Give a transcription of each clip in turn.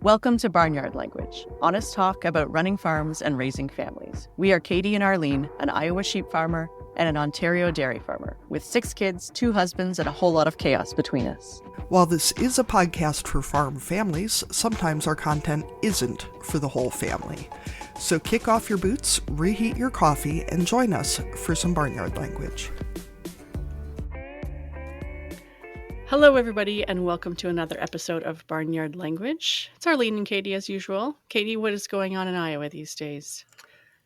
Welcome to Barnyard Language, honest talk about running farms and raising families. We are Katie and Arlene, an Iowa sheep farmer and an Ontario dairy farmer, with 6 kids, 2 husbands, and a whole lot of chaos between us. While this is a podcast for farm families, sometimes our content isn't for the whole family. So kick off your boots, reheat your coffee, and join us for some Barnyard Language. Hello, everybody, and welcome to another episode of Barnyard Language. It's Arlene and Katie, as usual. Katie, what is going on in Iowa these days?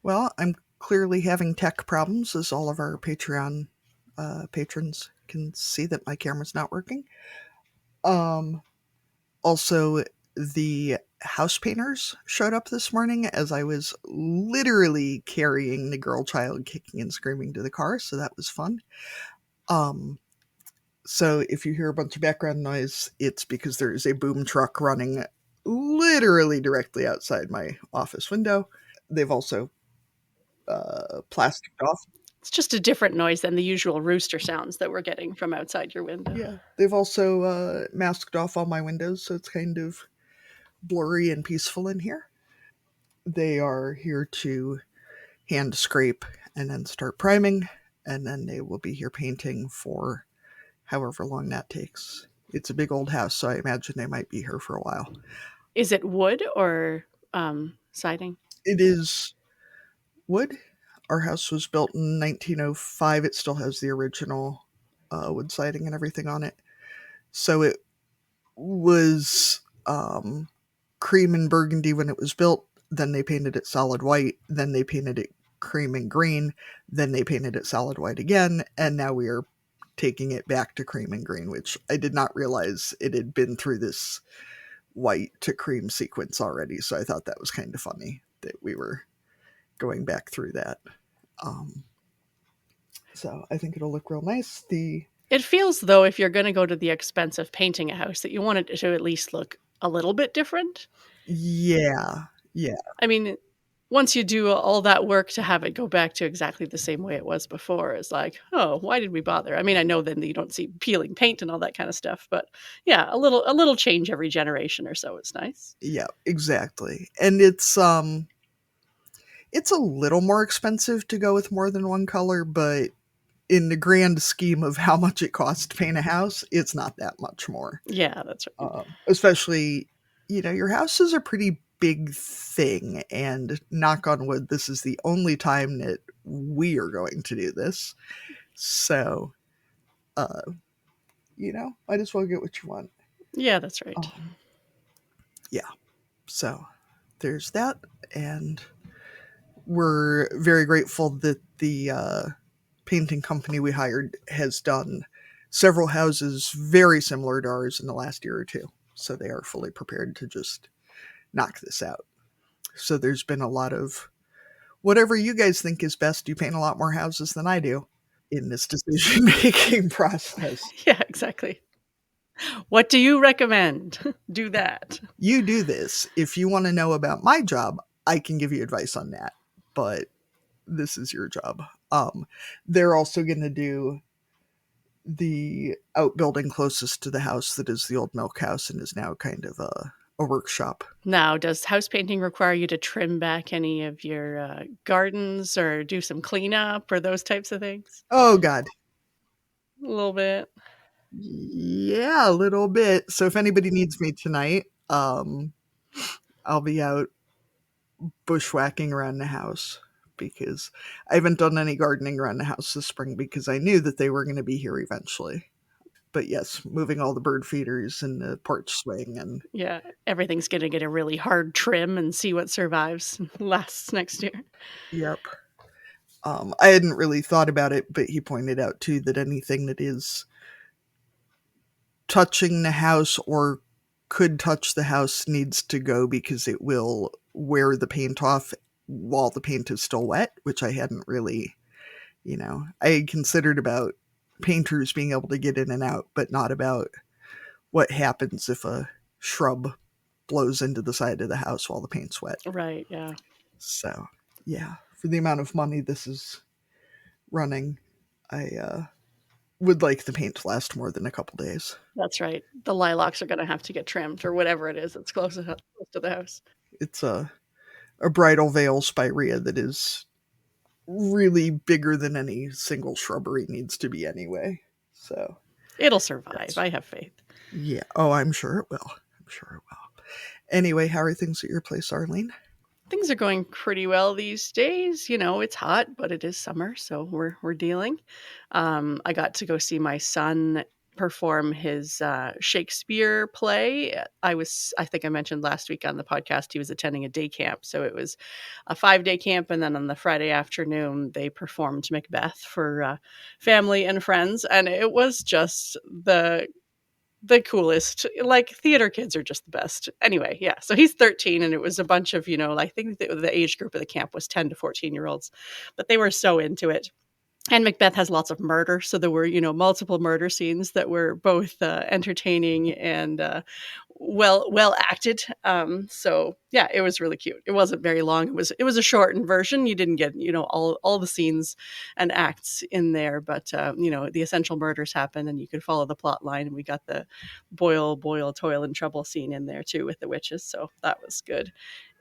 Well, I'm clearly having tech problems, as all of our Patreon patrons can see that my camera's not working. Also, the house painters showed up this morning as I was literally carrying the girl child kicking and screaming to the car, so that was fun. So if you hear a bunch of background noise, it's because there is a boom truck running literally directly outside my office window. They've also plasticed off. It's just a different noise than the usual rooster sounds that we're getting from outside your window. Yeah, they've also masked off all my windows, so it's kind of blurry and peaceful in here. They are here to hand scrape and then start priming, and then they will be here painting for however long that takes. It's a big old house, so I imagine they might be here for a while. Is it wood or siding? It is wood. Our house was built in 1905. It still has the original wood siding and everything on it. So it was cream and burgundy when it was built. Then they painted it solid white. Then they painted it cream and green. Then they painted it solid white again. And now we are taking it back to cream and green, which I did not realize it had been through this white to cream sequence already. So I thought that was kind of funny that we were going back through that. So I think it'll look real nice. It feels, though, if you're going to go to the expense of painting a house, that you want it to at least look a little bit different. Yeah. I mean, once you do all that work to have it go back to exactly the same way it was before, it's like, oh, why did we bother? I mean, I know then that you don't see peeling paint and all that kind of stuff, but yeah, a little change every generation or so. It's nice. Yeah, exactly. And it's a little more expensive to go with more than one color, but in the grand scheme of how much it costs to paint a house, it's not that much more. Yeah, that's right. Especially, your house is a pretty big thing, and knock on wood, this is the only time that we are going to do this. So, might as well get what you want. Yeah, that's right. Yeah. So there's that, and we're very grateful that the painting company we hired has done several houses very similar to ours in the last year or two. So they are fully prepared to just knock this out. So there's been a lot of whatever you guys think is best. You paint a lot more houses than I do in this decision-making process. Yeah, exactly. What do you recommend? Do that. You do this. If you want to know about my job, I can give you advice on that. But this is your job. They're also going to do the outbuilding closest to the house that is the old milk house and is now kind of a workshop. Now, does house painting require you to trim back any of your gardens or do some cleanup or those types of things? Oh, God. A little bit. Yeah, a little bit. So if anybody needs me tonight, I'll be out bushwhacking around the house because I haven't done any gardening around the house this spring because I knew that they were going to be here eventually. But yes, moving all the bird feeders and the porch swing and yeah, everything's going to get a really hard trim and see what survives and lasts next year. Yep. I hadn't really thought about it, but he pointed out too that anything that is touching the house or could touch the house needs to go because it will wear the paint off while the paint is still wet, which I hadn't really, I had considered about painters being able to get in and out, but not about what happens if a shrub blows into the side of the house while the paint's wet. Right, yeah. So, yeah, for the amount of money this is running, I would like the paint to last more than a couple days. That's right. The lilacs are going to have to get trimmed or whatever it is that's close to the house. It's a bridal veil spirea that is really bigger than any single shrubbery needs to be anyway. So It'll survive. Yes. I have faith. Yeah. Oh, I'm sure it will. I'm sure it will. Anyway, how are things at your place, Arlene? Things are going pretty well these days. You know, it's hot, but it is summer, so we're dealing. I got to go see my son perform his Shakespeare play. I think I mentioned last week on the podcast, he was attending a day camp. So it was a 5-day camp. And then on the Friday afternoon, they performed Macbeth for family and friends. And it was just the coolest. Like, theater kids are just the best. Anyway, yeah. So he's 13, and it was a bunch of, I think the age group of the camp was 10 to 14-year-olds, but they were so into it. And Macbeth has lots of murder, so there were, multiple murder scenes that were both entertaining and well acted. So yeah, it was really cute. It wasn't very long. It was a shortened version. You didn't get all the scenes and acts in there, but the essential murders happened, and you could follow the plot line. And we got the boil, toil, and trouble scene in there too with the witches. So that was good.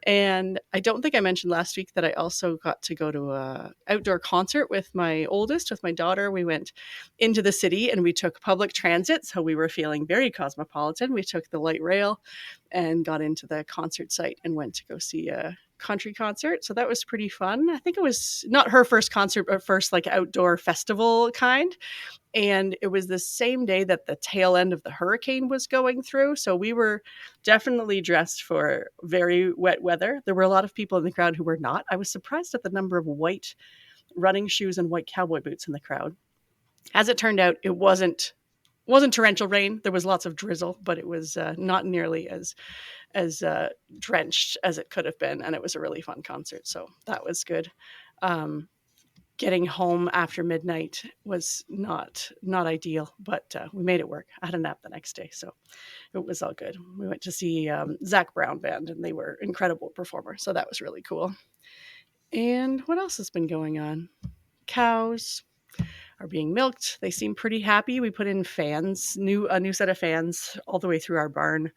And I don't think I mentioned last week that I also got to go to a outdoor concert with my oldest, with my daughter. We went into the city and we took public transit. So we were feeling very cosmopolitan. We took the light rail and got into the concert site and went to go see a country concert. So that was pretty fun. I think it was not her first concert, but first like outdoor festival kind. And it was the same day that the tail end of the hurricane was going through. So we were definitely dressed for very wet weather. There were a lot of people in the crowd who were not. I was surprised at the number of white running shoes and white cowboy boots in the crowd. As it turned out, it wasn't torrential rain. There was lots of drizzle, but it was not nearly as drenched as it could have been. And it was a really fun concert. So that was good. Getting home after midnight was not ideal, but we made it work. I had a nap the next day, so it was all good. We went to see Zach Brown Band, and they were incredible performers, so that was really cool. And what else has been going on? Cows are being milked. They seem pretty happy. We put in fans, a new set of fans all the way through our barn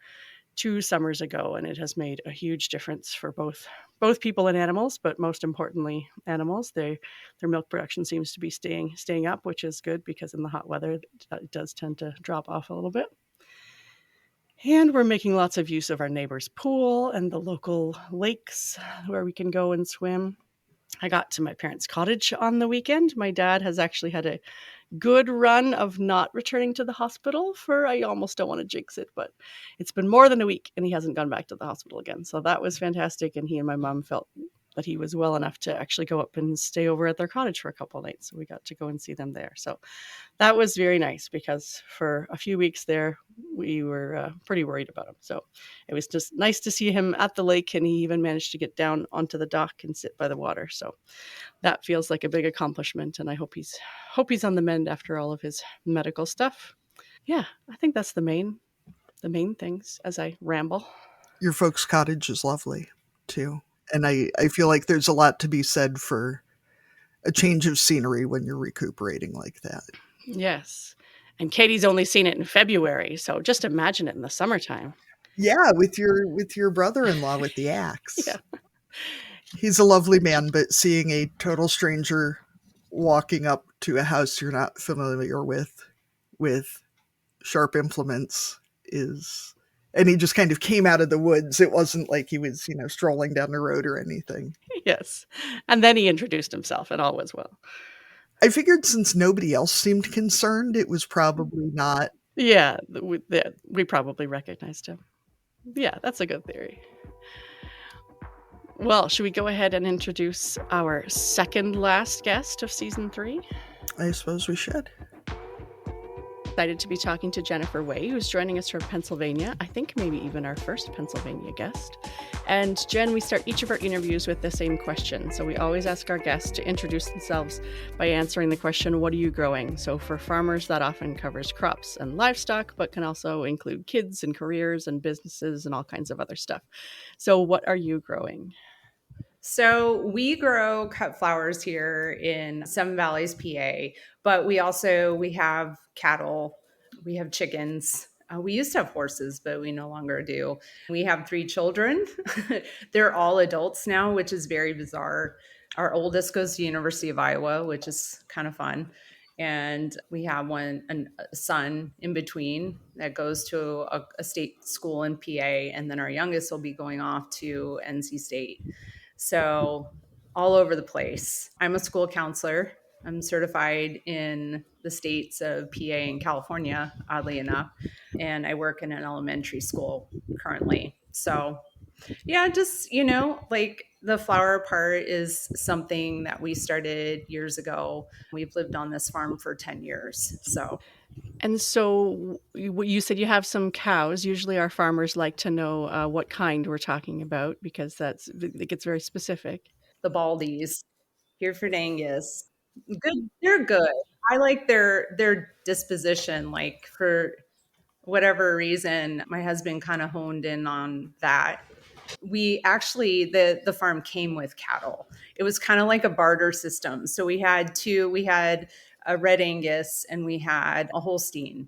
2 summers ago, and it has made a huge difference for both people and animals, but most importantly, animals. Their milk production seems to be staying up, which is good because in the hot weather, it does tend to drop off a little bit. And we're making lots of use of our neighbor's pool and the local lakes where we can go and swim. I got to my parents' cottage on the weekend. My dad has actually had a good run of not returning to the hospital I almost don't want to jinx it, but it's been more than a week and he hasn't gone back to the hospital again. So that was fantastic. And he and my mom felt that he was well enough to actually go up and stay over at their cottage for a couple of nights. So we got to go and see them there. So that was very nice because for a few weeks there, we were pretty worried about him. So it was just nice to see him at the lake, and he even managed to get down onto the dock and sit by the water. So that feels like a big accomplishment, and I hope he's on the mend after all of his medical stuff. Yeah, I think that's the main things as I ramble. Your folks' cottage is lovely too. And I feel like there's a lot to be said for a change of scenery when you're recuperating like that. Yes. And Katie's only seen it in February, so just imagine it in the summertime. Yeah, with your brother-in-law with the axe. Yeah. He's a lovely man, but seeing a total stranger walking up to a house you're not familiar with sharp implements and he just kind of came out of the woods. It wasn't like he was, strolling down the road or anything. Yes. And then he introduced himself and all was well. I figured since nobody else seemed concerned, it was probably not. Yeah, we probably recognized him. Yeah, that's a good theory. Well, should we go ahead and introduce our second last guest of season 3? I suppose we should. Excited to be talking to Jennifer Way, who's joining us from Pennsylvania. I think maybe even our first Pennsylvania guest. And Jen, we start each of our interviews with the same question. So we always ask our guests to introduce themselves by answering the question, what are you growing? So for farmers, that often covers crops and livestock, but can also include kids and careers and businesses and all kinds of other stuff. So what are you growing? So we grow cut flowers here in Seven Valleys, PA, but we have cattle, we have chickens. We used to have horses, but we no longer do. We have three children. They're all adults now, which is very bizarre. Our oldest goes to University of Iowa, which is kind of fun. And we have a son in between that goes to a state school in PA. And then our youngest will be going off to NC State. So, all over the place. I'm a school counselor. I'm certified in the states of PA and California, oddly enough. And I work in an elementary school currently. So, yeah, just, like the flower part is something that we started years ago. We've lived on this farm for 10 years. So, And so you said you have some cows. Usually our farmers like to know what kind we're talking about because it gets very specific. the Baldies, Hereford Angus, good. They're good. I like their disposition. Like for whatever reason, my husband kind of honed in on that. We actually the farm came with cattle. It was kind of like a barter system. So we had a red Angus and we had a Holstein,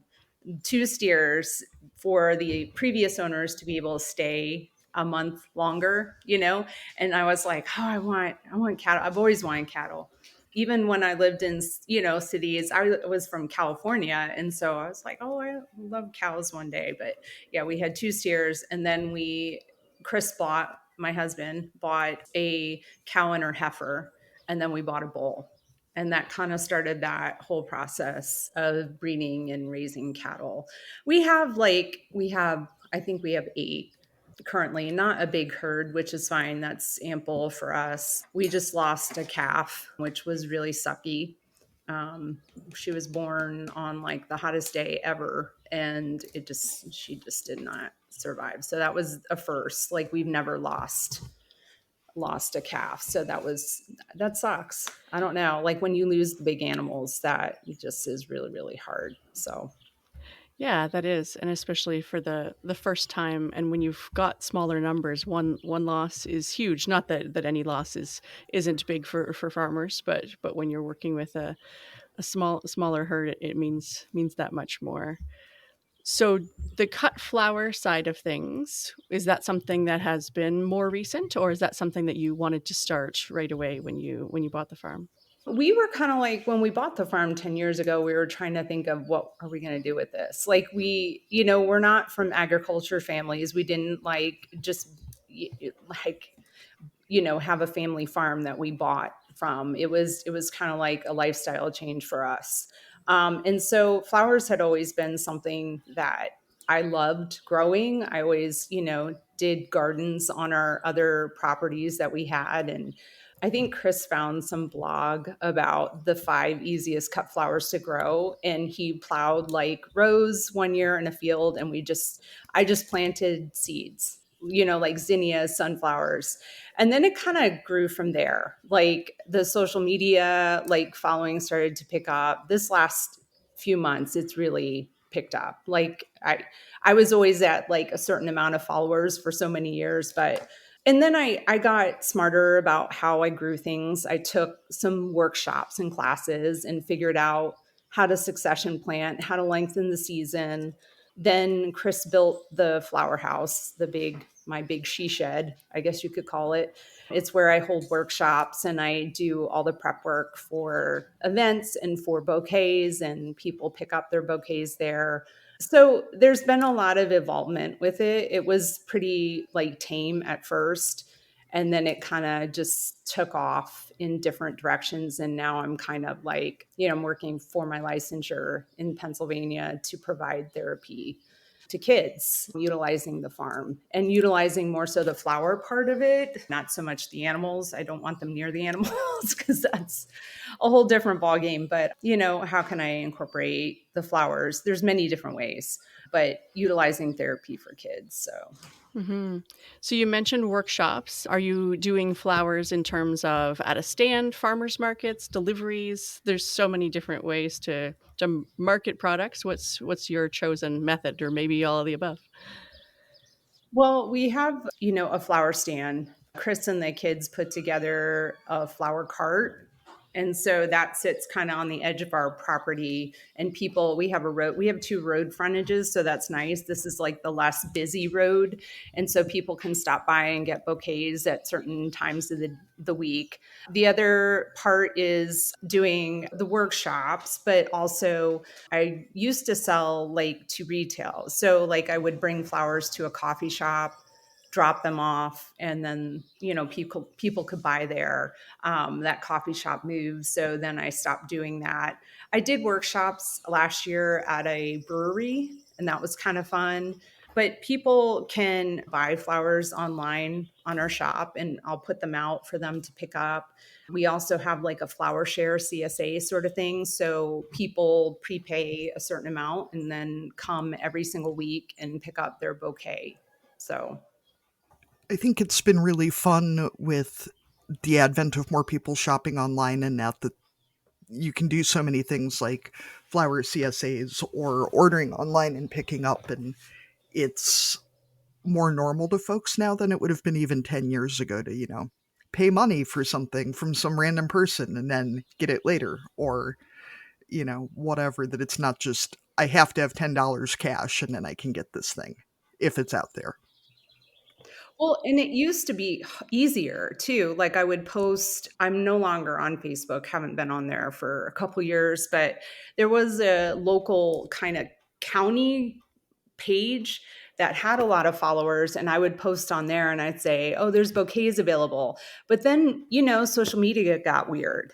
two steers for the previous owners to be able to stay a month longer. And I was like, oh, I want cattle. I've always wanted cattle. Even when I lived in, cities, I was from California. And so I was like, oh, I love cows one day. But yeah, we had two steers. And then my husband bought a cow and her heifer. And then we bought a bull. And that kind of started that whole process of breeding and raising cattle. I think we have eight currently, not a big herd, which is fine. That's ample for us. We just lost a calf, which was really sucky. Um, she was born on like the hottest day ever, and she just did not survive. So that was a first. Like we've never lost a calf. So that sucks. I don't know. Like when you lose the big animals, that just is really, really hard. So Yeah, that is, and especially for the first time, and when you've got smaller numbers, one loss is huge. Not that any loss isn't big for farmers, but when you're working with a smaller herd, it means that much more. So the cut flower side of things, is that something that has been more recent, or is that something that you wanted to start right away when you bought the farm? we were kind of like when we bought the farm 10 years ago, we were trying to think of what are we going to do with this? Like we're not from agriculture families. We didn't like just like have a family farm that we bought from. It was kind of like a lifestyle change for us. And so flowers had always been something that I loved growing. I always, did gardens on our other properties that we had. And I think Chris found some blog about the 5 easiest cut flowers to grow. And he plowed like rows one year in a field. And I just planted seeds, like zinnias, sunflowers. And then it kind of grew from there. Like the social media like following started to pick up. This last few months it's really picked up. Like I was always at like a certain amount of followers for so many years, but and then I got smarter about how I grew things. I took some workshops and classes and figured out how to succession plant, how to lengthen the season. Then Chris built the flower house, my big she shed, I guess you could call it. It's where I hold workshops and I do all the prep work for events and for bouquets, and people pick up their bouquets there. So there's been a lot of involvement with it. It was pretty like tame at first, and then it kind of just took off in different directions. And now I'm kind of like, I'm working for my licensure in Pennsylvania to provide therapy to kids, utilizing the farm and utilizing more so the flower part of it, not so much the animals. I don't want them near the animals because that's a whole different ballgame. But, how can I incorporate the flowers? There's many different ways, but utilizing therapy for kids. So Hmm. So you mentioned workshops. Are you doing flowers in terms of at a stand, farmers markets, deliveries? There's so many different ways to market products. What's your chosen method, or maybe all of the above? well, we have, a flower stand Chris and the kids put together a flower cart. And so that sits kind of on the edge of our property. And people, we have two road frontages. So that's nice. This is like the less busy road. And so people can stop by and get bouquets at certain times of the week. The other part is doing the workshops, but also I used to sell like to retail. So like I would bring flowers to a coffee shop, drop them off, and then people could buy there. That coffee shop moved, so then I stopped doing that. I did workshops last year at a brewery, and that was kind of fun. But people can buy flowers online on our shop, and I'll put them out for them to pick up. We also have like a flower share CSA sort of thing. So people prepay a certain amount and then come every single week and pick up their bouquet. So I think it's been really fun with the advent of more people shopping online, and now that you can do so many things like flower CSAs or ordering online and picking up, and it's more normal to folks now than it would have been even 10 years ago to, pay money for something from some random person and then get it later, or, whatever, that it's not just, I have to have $10 cash and then I can get this thing if it's out there. well, and it used to be easier too. Like I would post, I'm no longer on Facebook, haven't been on there for a couple years, but there was a local kind of county page that had a lot of followers, and I would post on there and I'd say, "Oh, there's bouquets available." But then, social media got weird.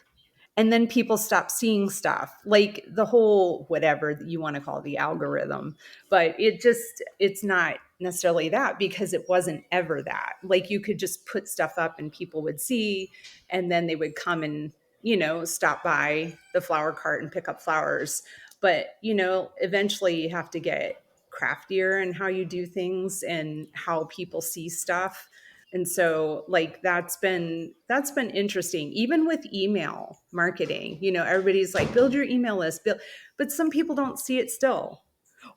And then people stop seeing stuff like the whole whatever you want to call the algorithm, but it's not necessarily that, because it wasn't ever that. Like you could just put stuff up and people would see, and then they would come and stop by the flower cart and pick up flowers. But eventually you have to get craftier in how you do things and how people see stuff. And so like that's been interesting. Even with email marketing, everybody's like, build your email list, build, but some people don't see it still.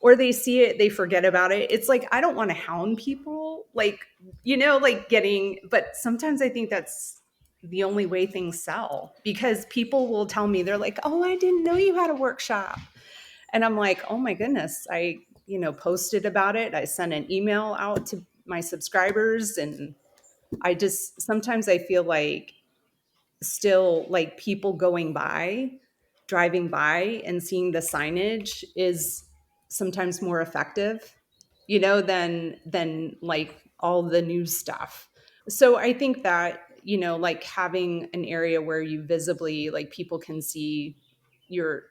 Or they see it, they forget about it. It's like I don't want to hound people, like, like getting, but sometimes I think that's the only way things sell, because people will tell me, they're like, "Oh, I didn't know you had a workshop." And I'm like, "Oh my goodness, I, posted about it. I sent an email out to my subscribers." And I just sometimes I feel like still like people going by, driving by and seeing the signage is sometimes more effective, than like all the new stuff. So I think that, like having an area where you visibly, like people can see your,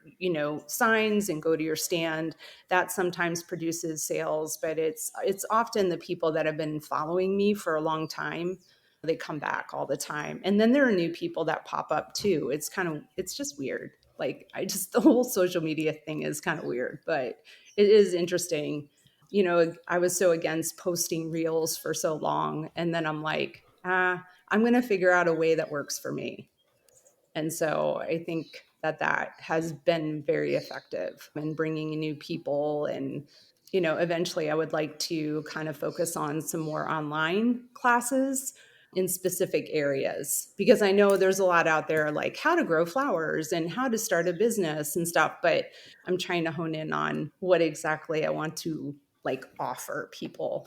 signs and go to your stand, that sometimes produces sales. But it's often the people that have been following me for a long time, they come back all the time. And then there are new people that pop up too. It's just weird. Like the whole social media thing is kind of weird, but it is interesting. I was so against posting reels for so long. And then I'm like, I'm going to figure out a way that works for me. And so I think that has been very effective in bringing in new people. And, eventually I would like to kind of focus on some more online classes in specific areas, because I know there's a lot out there like how to grow flowers and how to start a business and stuff. But I'm trying to hone in on what exactly I want to like offer people.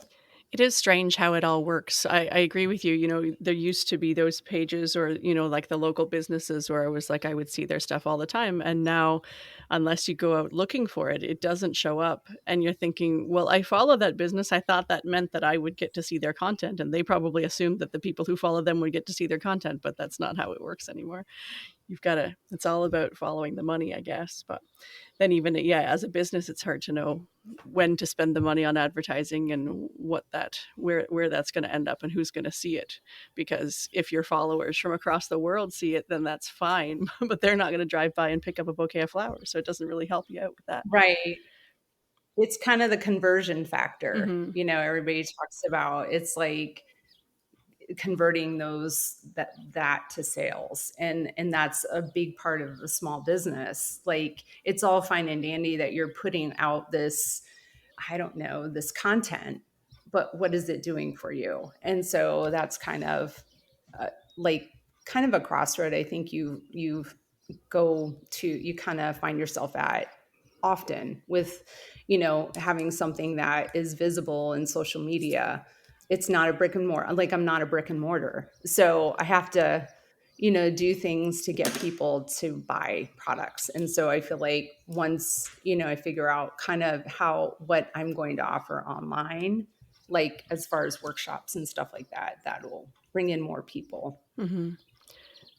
It is strange how it all works. I agree with you. There used to be those pages or, like the local businesses where I was like, I would see their stuff all the time. And now, unless you go out looking for it, it doesn't show up. And you're thinking, well, I follow that business. I thought that meant that I would get to see their content. And they probably assumed that the people who follow them would get to see their content, but that's not how it works anymore. It's all about following the money, I guess. But then even, yeah, as a business, it's hard to know when to spend the money on advertising and where that's going to end up and who's going to see it. Because if your followers from across the world see it, then that's fine, but they're not going to drive by and pick up a bouquet of flowers. So it doesn't really help you out with that. Right. It's kind of the conversion factor. Mhm. Everybody talks about, it's like converting that to sales, and that's a big part of a small business. Like it's all fine and dandy that you're putting out this, I don't know, this content, but what is it doing for you? And so that's kind of uh, like kind of a crossroad. I think you go to, you kind of find yourself at often with, having something that is visible in social media. It's not a brick and mortar. Like, I'm not a brick and mortar. So I have to, do things to get people to buy products. And so I feel like once, I figure out kind of what I'm going to offer online, like as far as workshops and stuff like that, that will bring in more people. Mm-hmm.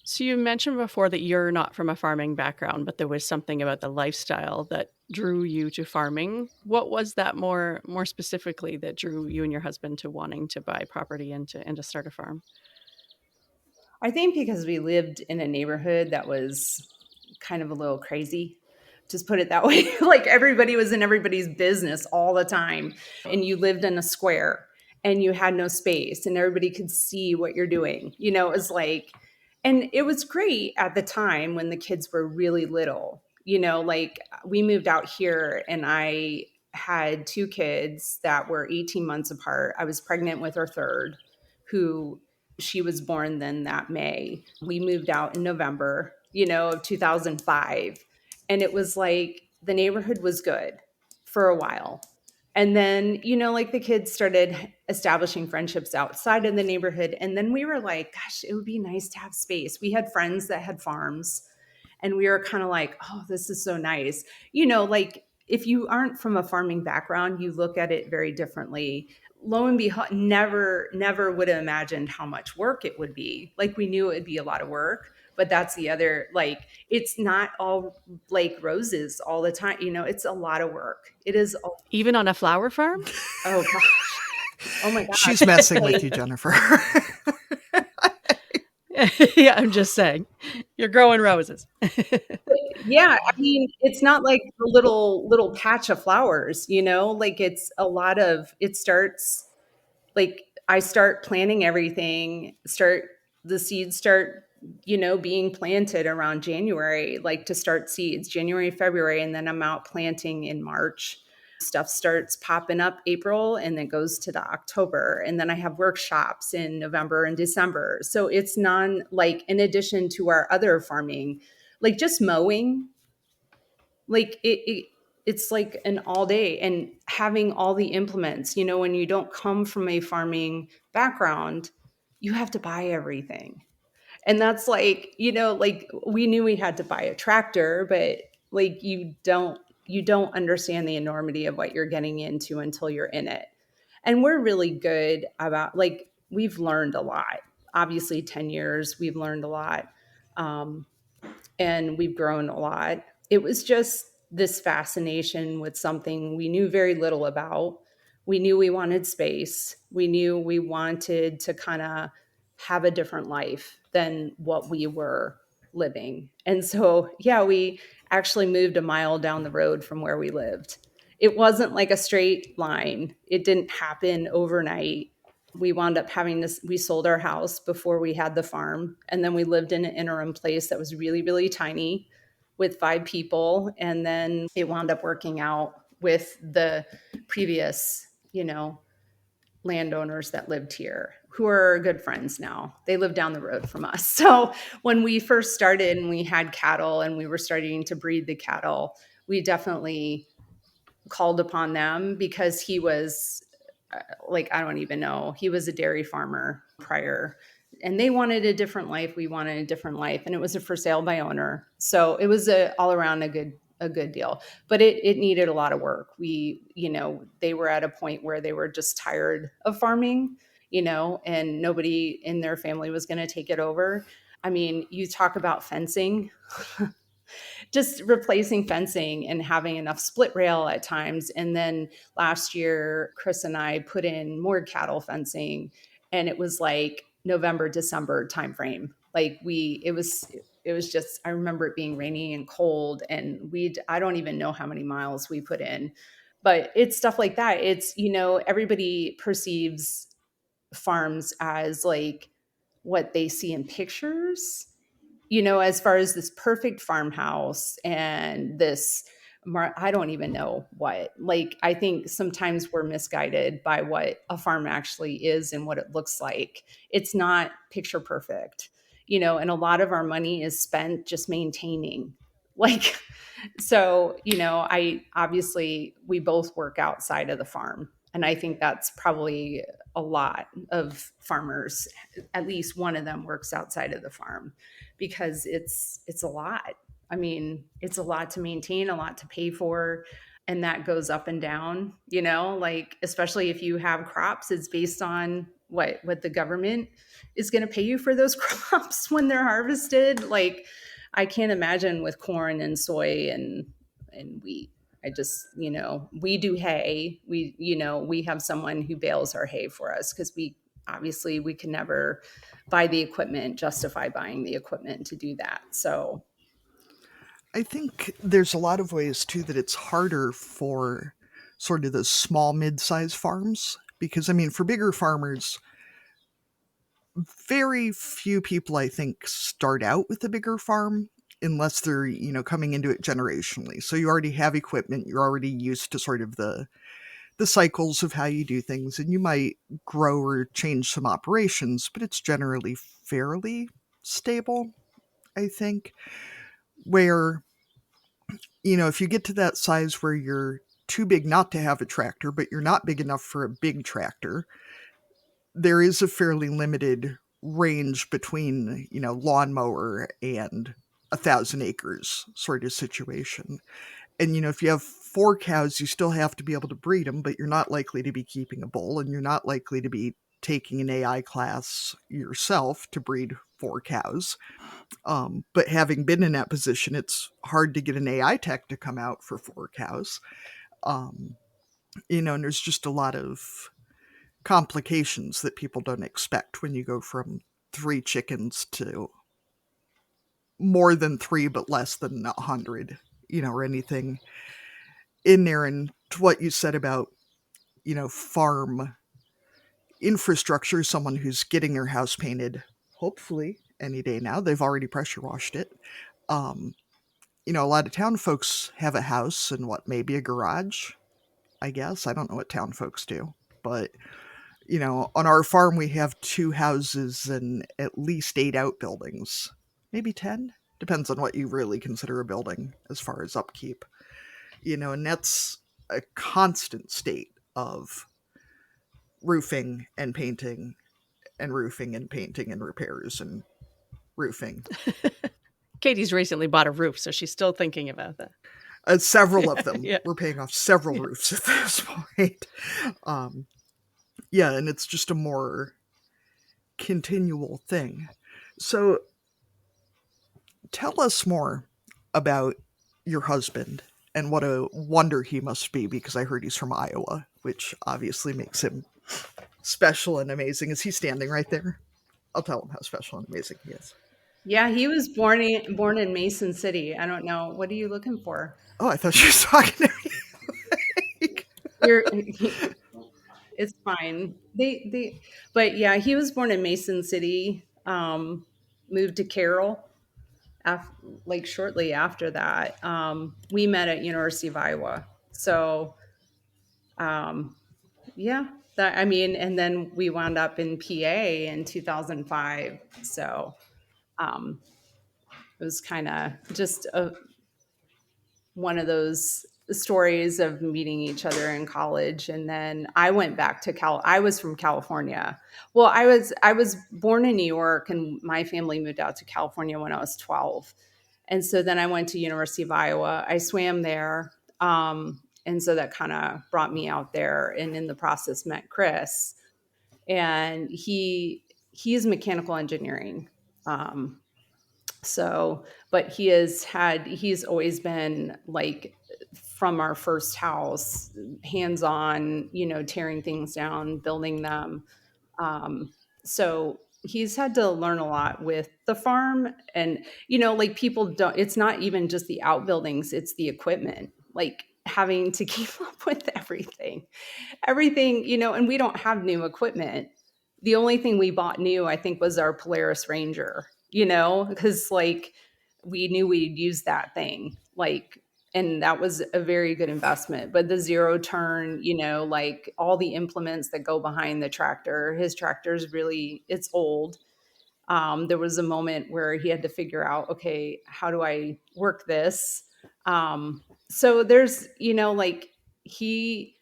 So you mentioned before that you're not from a farming background, but there was something about the lifestyle that drew you to farming. What was that more specifically that drew you and your husband to wanting to buy property and to start a farm? I think because we lived in a neighborhood that was kind of a little crazy, just put it that way. Like, everybody was in everybody's business all the time. And you lived in a square and you had no space and everybody could see what you're doing. It was like, and it was great at the time when the kids were really little. Like, we moved out here and I had two kids that were 18 months apart. I was pregnant with our third, who she was born then that May. We moved out in November, of 2005. And it was like the neighborhood was good for a while. And then, like the kids started establishing friendships outside of the neighborhood. And then we were like, gosh, it would be nice to have space. We had friends that had farms and we were kind of like, oh, this is so nice. Like, if you aren't from a farming background, you look at it very differently. Lo and behold, never would have imagined how much work it would be. Like, we knew it would be a lot of work, but that's the other, like, it's not all like roses all the time. It's a lot of work. It is. Even on a flower farm? Oh gosh. Oh my gosh. She's messing with you, Jennifer. Yeah, I'm just saying. You're growing roses. Yeah, I mean, it's not like a little patch of flowers, like it's a lot of, it starts like, I start planting everything, the seeds start, being planted around January, like to start seeds, January, February, and then I'm out planting in March. Stuff starts popping up April and then goes to the October. And then I have workshops in November and December. So it's like, in addition to our other farming, like just mowing, like it's like an all day, and having all the implements, when you don't come from a farming background, you have to buy everything. And that's like, like, we knew we had to buy a tractor, but like, you don't understand the enormity of what you're getting into until you're in it. And we're really good about, like, we've learned a lot. Obviously, 10 years, we've learned a lot. And we've grown a lot. It was just this fascination with something we knew very little about. We knew we wanted space. We knew we wanted to kind of have a different life than what we were living. And so, yeah, we actually moved a mile down the road from where we lived. It wasn't like a straight line. It didn't happen overnight. We wound up we sold our house before we had the farm. And then we lived in an interim place that was really, really tiny with 5 people. And then it wound up working out with the previous, landowners that lived here, who are good friends now. They live down the road from us. So when we first started and we had cattle and we were starting to breed the cattle, we definitely called upon them, because he was like, I don't even know, he was a dairy farmer prior, and they wanted a different life. We wanted a different life, and it was a for sale by owner. So it was all around a good deal, but it needed a lot of work. They were at a point where they were just tired of farming, and nobody in their family was going to take it over. I mean, you talk about fencing, just replacing fencing and having enough split rail at times. And then last year, Chris and I put in more cattle fencing, and it was like November, December timeframe. Like, it was just, I remember it being rainy and cold, and I don't even know how many miles we put in, but it's stuff like that. It's, everybody perceives farms as like what they see in pictures, as far as this perfect farmhouse and this I don't even know what. Like, I think sometimes we're misguided by what a farm actually is and what it looks like. It's not picture perfect, and a lot of our money is spent just maintaining. Like, so, I obviously, we both work outside of the farm. And I think that's probably a lot of farmers, at least one of them works outside of the farm, because it's a lot. I mean, it's a lot to maintain, a lot to pay for, and that goes up and down, like, especially if you have crops, it's based on what the government is going to pay you for those crops when they're harvested. Like, I can't imagine with corn and soy and wheat. I just, we do hay. We have someone who bales our hay for us, because we can never buy the equipment, justify buying the equipment to do that. So I think there's a lot of ways too that it's harder for sort of the small mid-sized farms, because I mean, for bigger farmers, very few people I think start out with a bigger farm unless they're, coming into it generationally. So you already have equipment, you're already used to sort of the cycles of how you do things, and you might grow or change some operations, but it's generally fairly stable, I think. Where, if you get to that size where you're too big not to have a tractor, but you're not big enough for a big tractor, there is a fairly limited range between, lawnmower and 1,000 acres sort of situation. And, if you have 4 cows, you still have to be able to breed them, but you're not likely to be keeping a bull, and you're not likely to be taking an AI class yourself to breed 4 cows. But having been in that position, it's hard to get an AI tech to come out for 4 cows. Um, and there's just a lot of complications that people don't expect when you go from 3 chickens to more than 3 but less than 100, or anything in there. And to what you said about, farm infrastructure, someone who's getting their house painted, hopefully any day now, they've already pressure washed it. Um, a lot of town folks have a house and maybe a garage, I guess. I don't know what town folks do, but on our farm, we have 2 houses and at least 8 outbuildings, maybe 10. Depends on what you really consider a building as far as upkeep. And that's a constant state of roofing and painting and roofing and painting and repairs and roofing. Katie's recently bought a roof, so she's still thinking about that. Several of them. Yeah. We're paying off several roofs at this point. Yeah, and it's just a more continual thing. So tell us more about your husband and what a wonder he must be, because I heard he's from Iowa, which obviously makes him special and amazing. Is he standing right there? I'll tell him how special and amazing he is. yeah, he was born in Mason City. I don't know. What are you looking for? Oh, I thought she was talking to me. You're It's fine. But yeah, he was born in Mason City. Moved to Carroll, like shortly after that. We met at University of Iowa. So, um, yeah, and then we wound up in PA in 2005. So, um, it was kind of just one of those stories of meeting each other in college. And then I went back to I was from California. Well, I was born in New York, and my family moved out to California when I was 12. And so then I went to University of Iowa. I swam there. And so that kind of brought me out there, and in the process met Chris. And he's mechanical engineering. Um, but he's always been like, from our first house, hands on, tearing things down, building them. So he's had to learn a lot with the farm. And, like, people don't, it's not even just the outbuildings, it's the equipment, like having to keep up with everything, and we don't have new equipment. The only thing we bought new, I think, was our Polaris Ranger, because like we knew we'd use that thing like and that was a very good investment. But the zero turn, like all the implements that go behind the tractor, his tractor is really, it's old. There was a moment where he had to figure out, okay, how do I work this? So there's, like he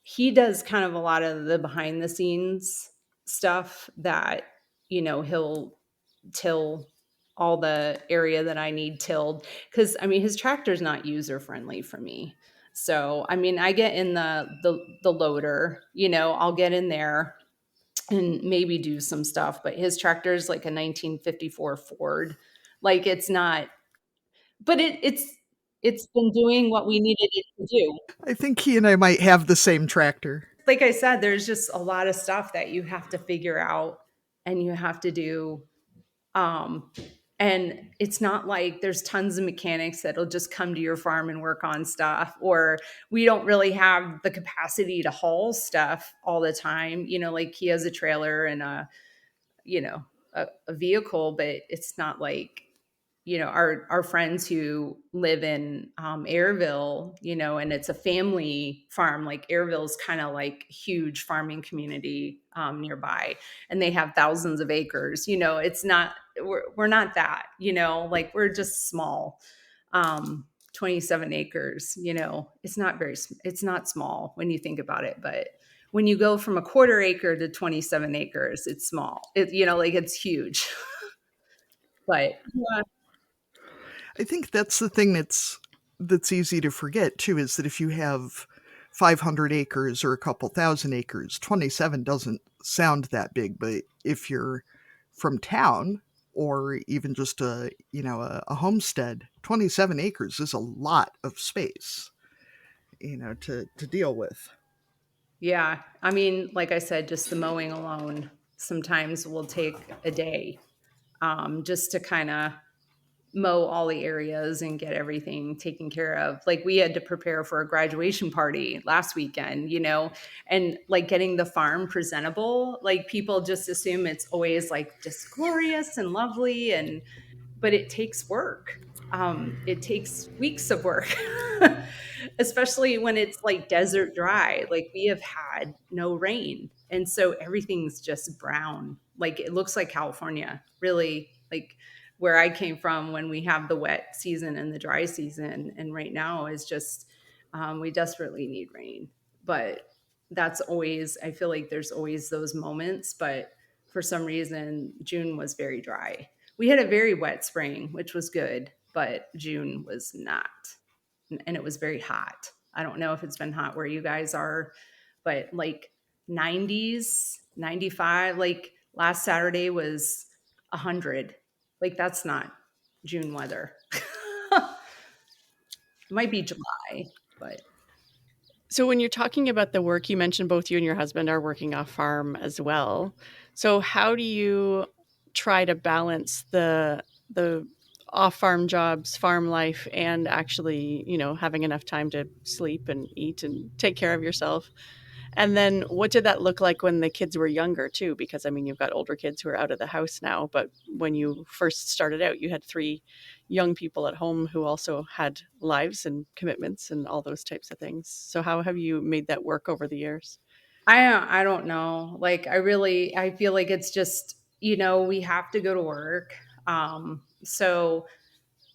he does kind of a lot of the behind the scenes stuff that, he'll till all the area that I need tilled. Cause I mean, his tractor's not user friendly for me. So, I mean, I get in the loader, I'll get in there and maybe do some stuff, but his tractor is like a 1954 Ford. Like it's not, but it's been doing what we needed it to do. I think he and I might have the same tractor. Like I said, there's just a lot of stuff that you have to figure out and you have to do. Um, and it's not like there's tons of mechanics that'll just come to your farm and work on stuff, or we don't really have the capacity to haul stuff all the time. Like he has a trailer and a vehicle, but it's not like, our friends who live in Airville, and it's a family farm. Like Airville's kind of like huge farming community nearby, and they have thousands of acres. It's not, we're not that, like we're just small. 27 acres, it's not small when you think about it, but when you go from a quarter acre to 27 acres, it's small. Like it's huge. But yeah, I think that's the thing that's easy to forget too, is that if you have 500 acres or a couple thousand acres, 27 doesn't sound that big, but if you're from town or even just a homestead, 27 acres is a lot of space, to deal with. yeah. I mean, like I said, just the mowing alone sometimes will take a day, just to kind of mow all the areas and get everything taken care of. Like we had to prepare for a graduation party last weekend, and like getting the farm presentable. Like people just assume it's always like just glorious and lovely, but it takes work. It takes weeks of work, especially when it's like desert dry. Like we have had no rain. And so everything's just brown. Like it looks like California, really, like where I came from when we have the wet season and the dry season. And right now is just, we desperately need rain. But that's always, I feel like there's always those moments. But for some reason, June was very dry. We had a very wet spring, which was good, but June was not. And it was very hot. I don't know if it's been hot where you guys are, but like 90s, 95, like last Saturday was 100. Like that's not June weather. It might be July, but So when you're talking about the work, you mentioned both you and your husband are working off farm as well. So how do you try to balance the off farm jobs, farm life, and actually, having enough time to sleep and eat and take care of yourself? And then what did that look like when the kids were younger too? Because I mean, you've got older kids who are out of the house now, but when you first started out, you had three young people at home who also had lives and commitments and all those types of things. So how have you made that work over the years? I don't know. Like I feel like it's just, we have to go to work. So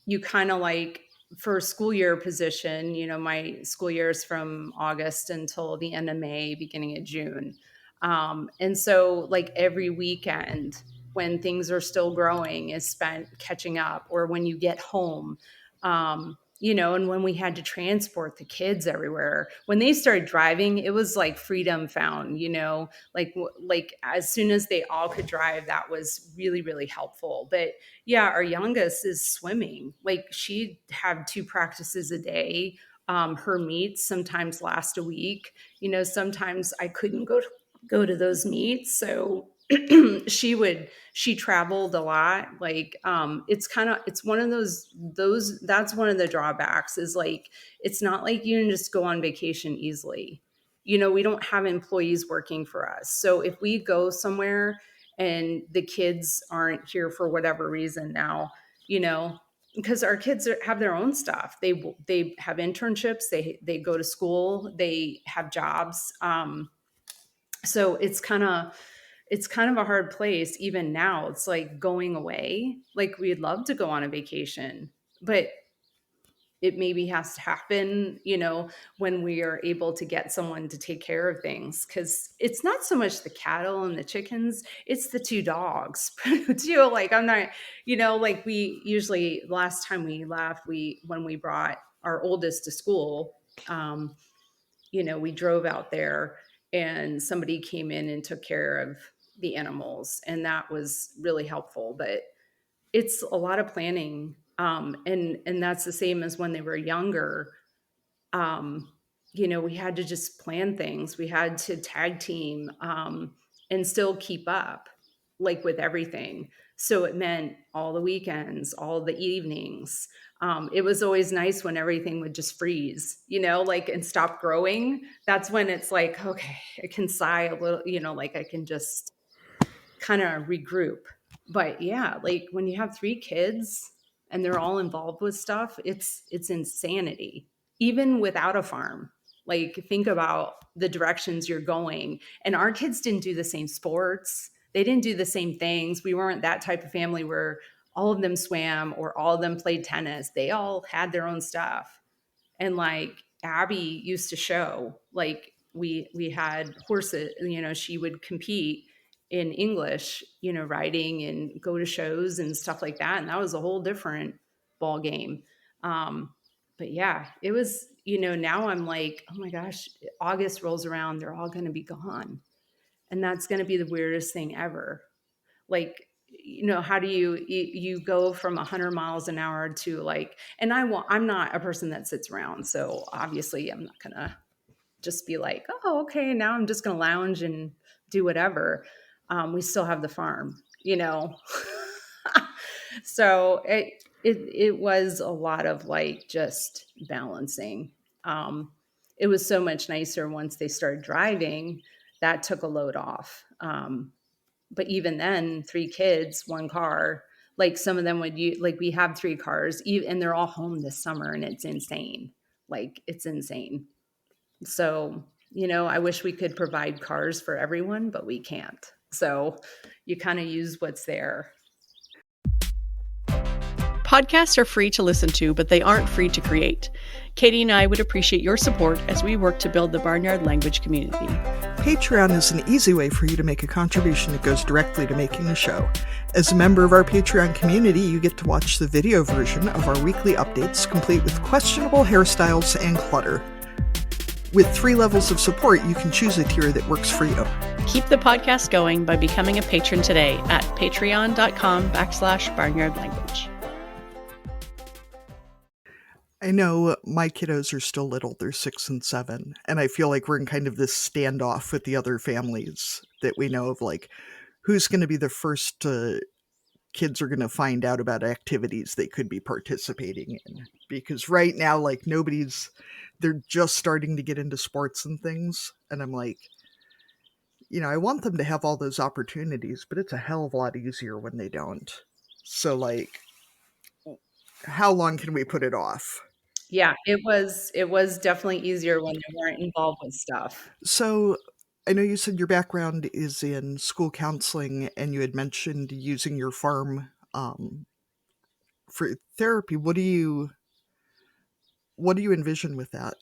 you kind of like for school year position, my school year is from August until the end of May, beginning of June. And so like every weekend when things are still growing is spent catching up, or when you get home. And when we had to transport the kids everywhere, when they started driving, it was like freedom found, like as soon as they all could drive, that was really, really helpful. But yeah, our youngest is swimming. Like she'd have 2 practices a day. Her meets sometimes last a week. Sometimes I couldn't go to those meets, so she traveled a lot. Like it's one of those that's one of the drawbacks, is like it's not like you can just go on vacation easily. We don't have employees working for us, so if we go somewhere and the kids aren't here for whatever reason now, you know because our kids have their own stuff. They have internships. They go to school. They have jobs. So it's kind of a hard place. Even now, it's like going away. Like we'd love to go on a vacation, but it maybe has to happen, when we are able to get someone to take care of things. Because it's not so much the cattle and the chickens, it's the two dogs too. Like I'm not, like we usually, last time we left, when we brought our oldest to school, um, we drove out there and somebody came in and took care of the animals. And that was really helpful. But it's a lot of planning. And that's the same as when they were younger. um, we had to just plan things. We had to tag team, and still keep up, like with everything. So it meant all the weekends, all the evenings. It was always nice when everything would just freeze, like, and stop growing. That's when it's like, okay, I can sigh a little, like I can just kind of regroup. But yeah, like when you have three kids and they're all involved with stuff, it's insanity. Even without a farm, like think about the directions you're going. And our kids didn't do the same sports. They didn't do the same things. We weren't that type of family where all of them swam or all of them played tennis. They all had their own stuff. And like Abby used to show, like we had horses, she would compete in English, writing and go to shows and stuff like that. And that was a whole different ball game. Um, but yeah, it was, now I'm like, oh my gosh, August rolls around, they're all going to be gone. And that's going to be the weirdest thing ever. Like, how do you go from 100 miles an hour to like, and I'm not a person that sits around, so obviously I'm not gonna just be like, oh, okay, now I'm just gonna lounge and do whatever. We still have the farm, so it was a lot of like just balancing. um it was so much nicer once they started driving. That took a load off. But even then, three kids, one car, like some of them would use, like we have three cars, and they're all home this summer, and it's insane. Like it's insane. So, I wish we could provide cars for everyone, but we can't. So you kind of use what's there. Podcasts are free to listen to, but they aren't free to create. Katie and I would appreciate your support as we work to build the Barnyard Language community. Patreon is an easy way for you to make a contribution that goes directly to making the show. As a member of our Patreon community, you get to watch the video version of our weekly updates, complete with questionable hairstyles and clutter. With 3 levels of support, you can choose a tier that works for you. Keep the podcast going by becoming a patron today at patreon.com/barnyardlanguage. I know my kiddos are still little, they're 6 and 7, and I feel like we're in kind of this standoff with the other families that we know of, like, who's going to be the first kids are going to find out about activities they could be participating in. Because right now, like, they're just starting to get into sports and things, and I'm like, I want them to have all those opportunities, but it's a hell of a lot easier when they don't. So, like, how long can we put it off? Yeah, it was definitely easier when they weren't involved with stuff. So, I know you said your background is in school counseling, and you had mentioned using your farm for therapy. What do you envision with that?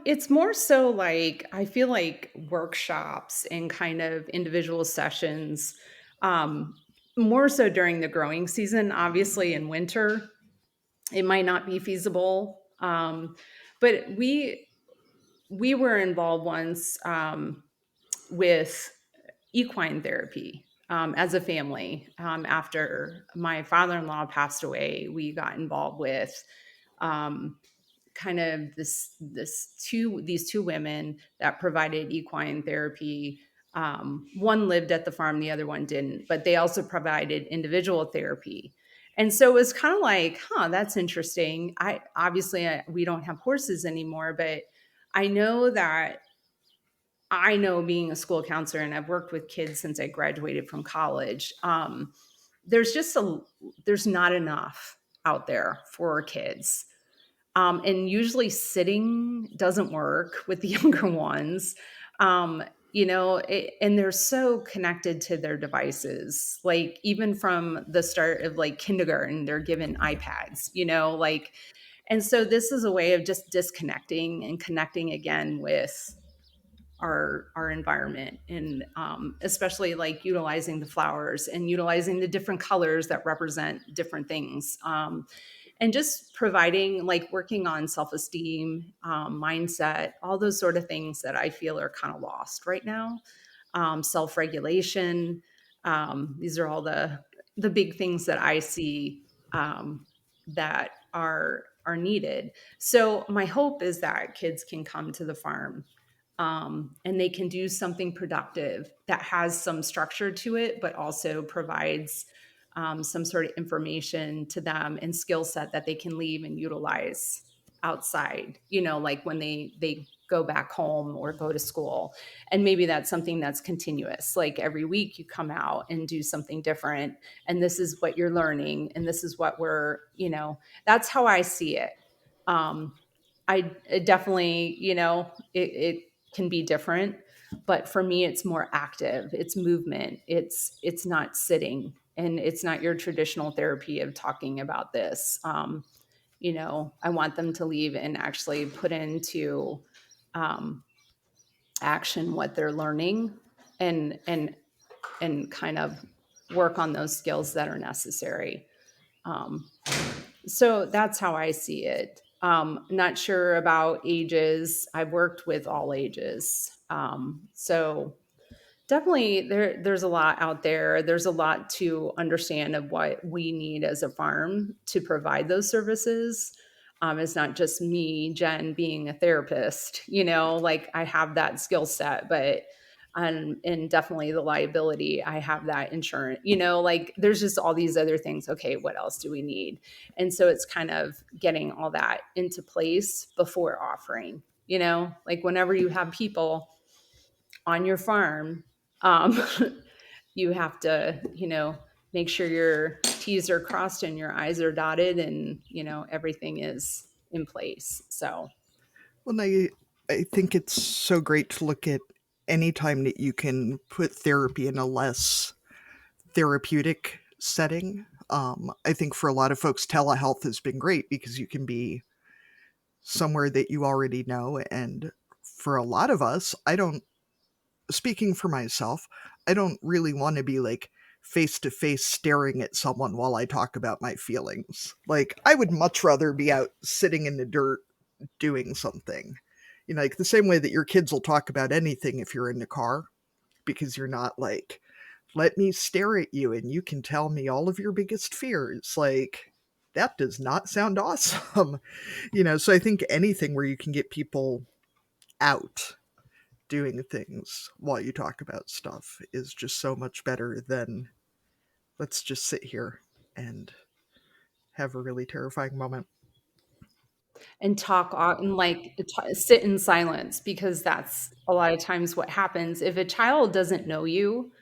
It's more so like I feel like workshops and kind of individual sessions, um, more so during the growing season. Obviously, in winter, it might not be feasible. But we were involved once, with equine therapy, as a family. After my father-in-law passed away, we got involved with, um, kind of these two women that provided equine therapy. One lived at the farm, the other one didn't, but they also provided individual therapy. And so it was kind of like, huh, that's interesting. We don't have horses anymore, but I know that I know, being a school counselor, and I've worked with kids since I graduated from college. there's just there's not enough out there for kids. And usually sitting doesn't work with the younger ones. Um, and they're so connected to their devices. Like even from the start of like kindergarten, they're given iPads, like, and so this is a way of just disconnecting and connecting again with our environment, and especially like utilizing the flowers and utilizing the different colors that represent different things, and just providing like working on self-esteem, mindset, all those sort of things that I feel are kind of lost right now. Self-regulation, these are all the big things that I see, that are needed. So my hope is that kids can come to the farm, and they can do something productive that has some structure to it, but also provides some sort of information to them and skill set that they can leave and utilize outside, like when they go back home or go to school. And maybe that's something that's continuous, like every week you come out and do something different, and this is what you're learning, and this is what that's how I see it. um, it definitely, it can be different, but for me, it's more active. It's movement. It's not sitting, and it's not your traditional therapy of talking about this. I want them to leave and actually put into um, action what they're learning, and kind of work on those skills that are necessary. Um, so that's how I see it. Not sure about ages. I've worked with all ages. So definitely there's a lot out there. There's a lot to understand of what we need as a farm to provide those services. It's not just me, Jen, being a therapist, like I have that skill set, but and definitely the liability, I have that insurance, like there's just all these other things. Okay, what else do we need? And so it's kind of getting all that into place before offering, like whenever you have people on your farm, um, you have to, make sure your T's are crossed and your I's are dotted, and, everything is in place. So, Well, I think it's so great to look at any time that you can put therapy in a less therapeutic setting. I think for a lot of folks, telehealth has been great because you can be somewhere that you already know. And for a lot of us, speaking for myself, I don't really want to be like face to face staring at someone while I talk about my feelings. Like, I would much rather be out sitting in the dirt doing something. Like the same way that your kids will talk about anything if you're in the car, because you're not like, let me stare at you and you can tell me all of your biggest fears. Like, that does not sound awesome. So I think anything where you can get people out doing things while you talk about stuff is just so much better than let's just sit here and have a really terrifying moment. and talk and like sit in silence, because that's a lot of times what happens. If a child doesn't know you,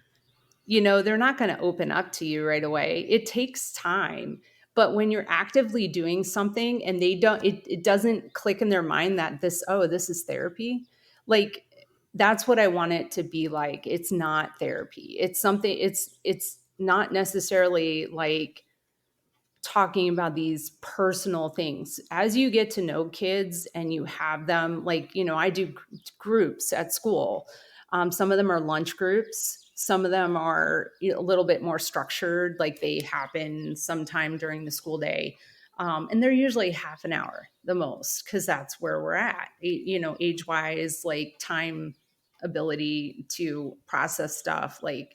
they're not going to open up to you right away. It takes time. But when you're actively doing something and they don't, it doesn't click in their mind that this is therapy. Like, that's what I want it to be like. It's not therapy. It's something, it's not necessarily like talking about these personal things. As you get to know kids and you have them, like, I do groups at school. Some of them are lunch groups. Some of them are a little bit more structured, like they happen sometime during the school day. And they're usually half an hour the most, because that's where we're at, age wise, like time, ability to process stuff. Like,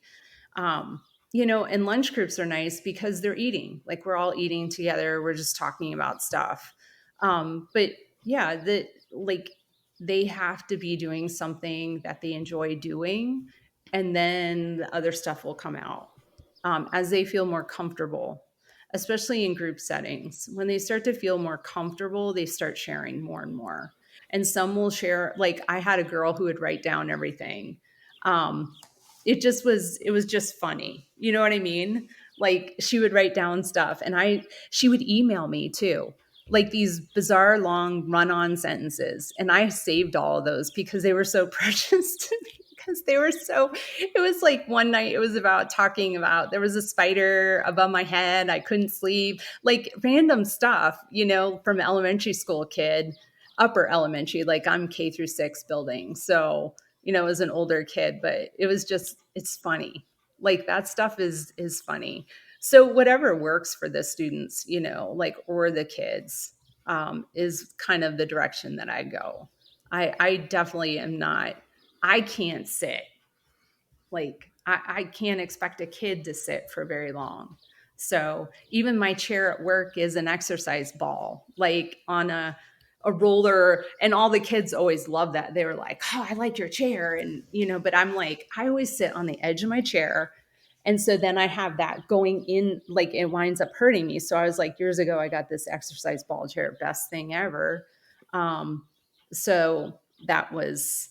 um, and lunch groups are nice because they're eating, like we're all eating together. We're just talking about stuff. But yeah, like they have to be doing something that they enjoy doing. And then the other stuff will come out, as they feel more comfortable, especially in group settings. When they start to feel more comfortable, they start sharing more and more. And some will share, like I had a girl who would write down everything. It was just funny. You know what I mean? Like she would write down stuff, and she would email me too, like these bizarre long run-on sentences, and I saved all of those because they were so precious to me, because they were so, it was like one night it was about talking about there was a spider above my head, I couldn't sleep, like random stuff, from elementary school kid, upper elementary, like I'm K through 6 building. So, as an older kid, but it was just, it's funny. Like that stuff is funny. So whatever works for the students, like, or the kids, is kind of the direction that I go. I definitely am not, I can't sit. Like I can't expect a kid to sit for very long. So even my chair at work is an exercise ball, like on a roller, and all the kids always love that. They were like, "Oh, I like your chair." And but I'm like, I always sit on the edge of my chair. And so then I have that going in, like it winds up hurting me. So I was like, years ago, I got this exercise ball chair, best thing ever. Um, so that was,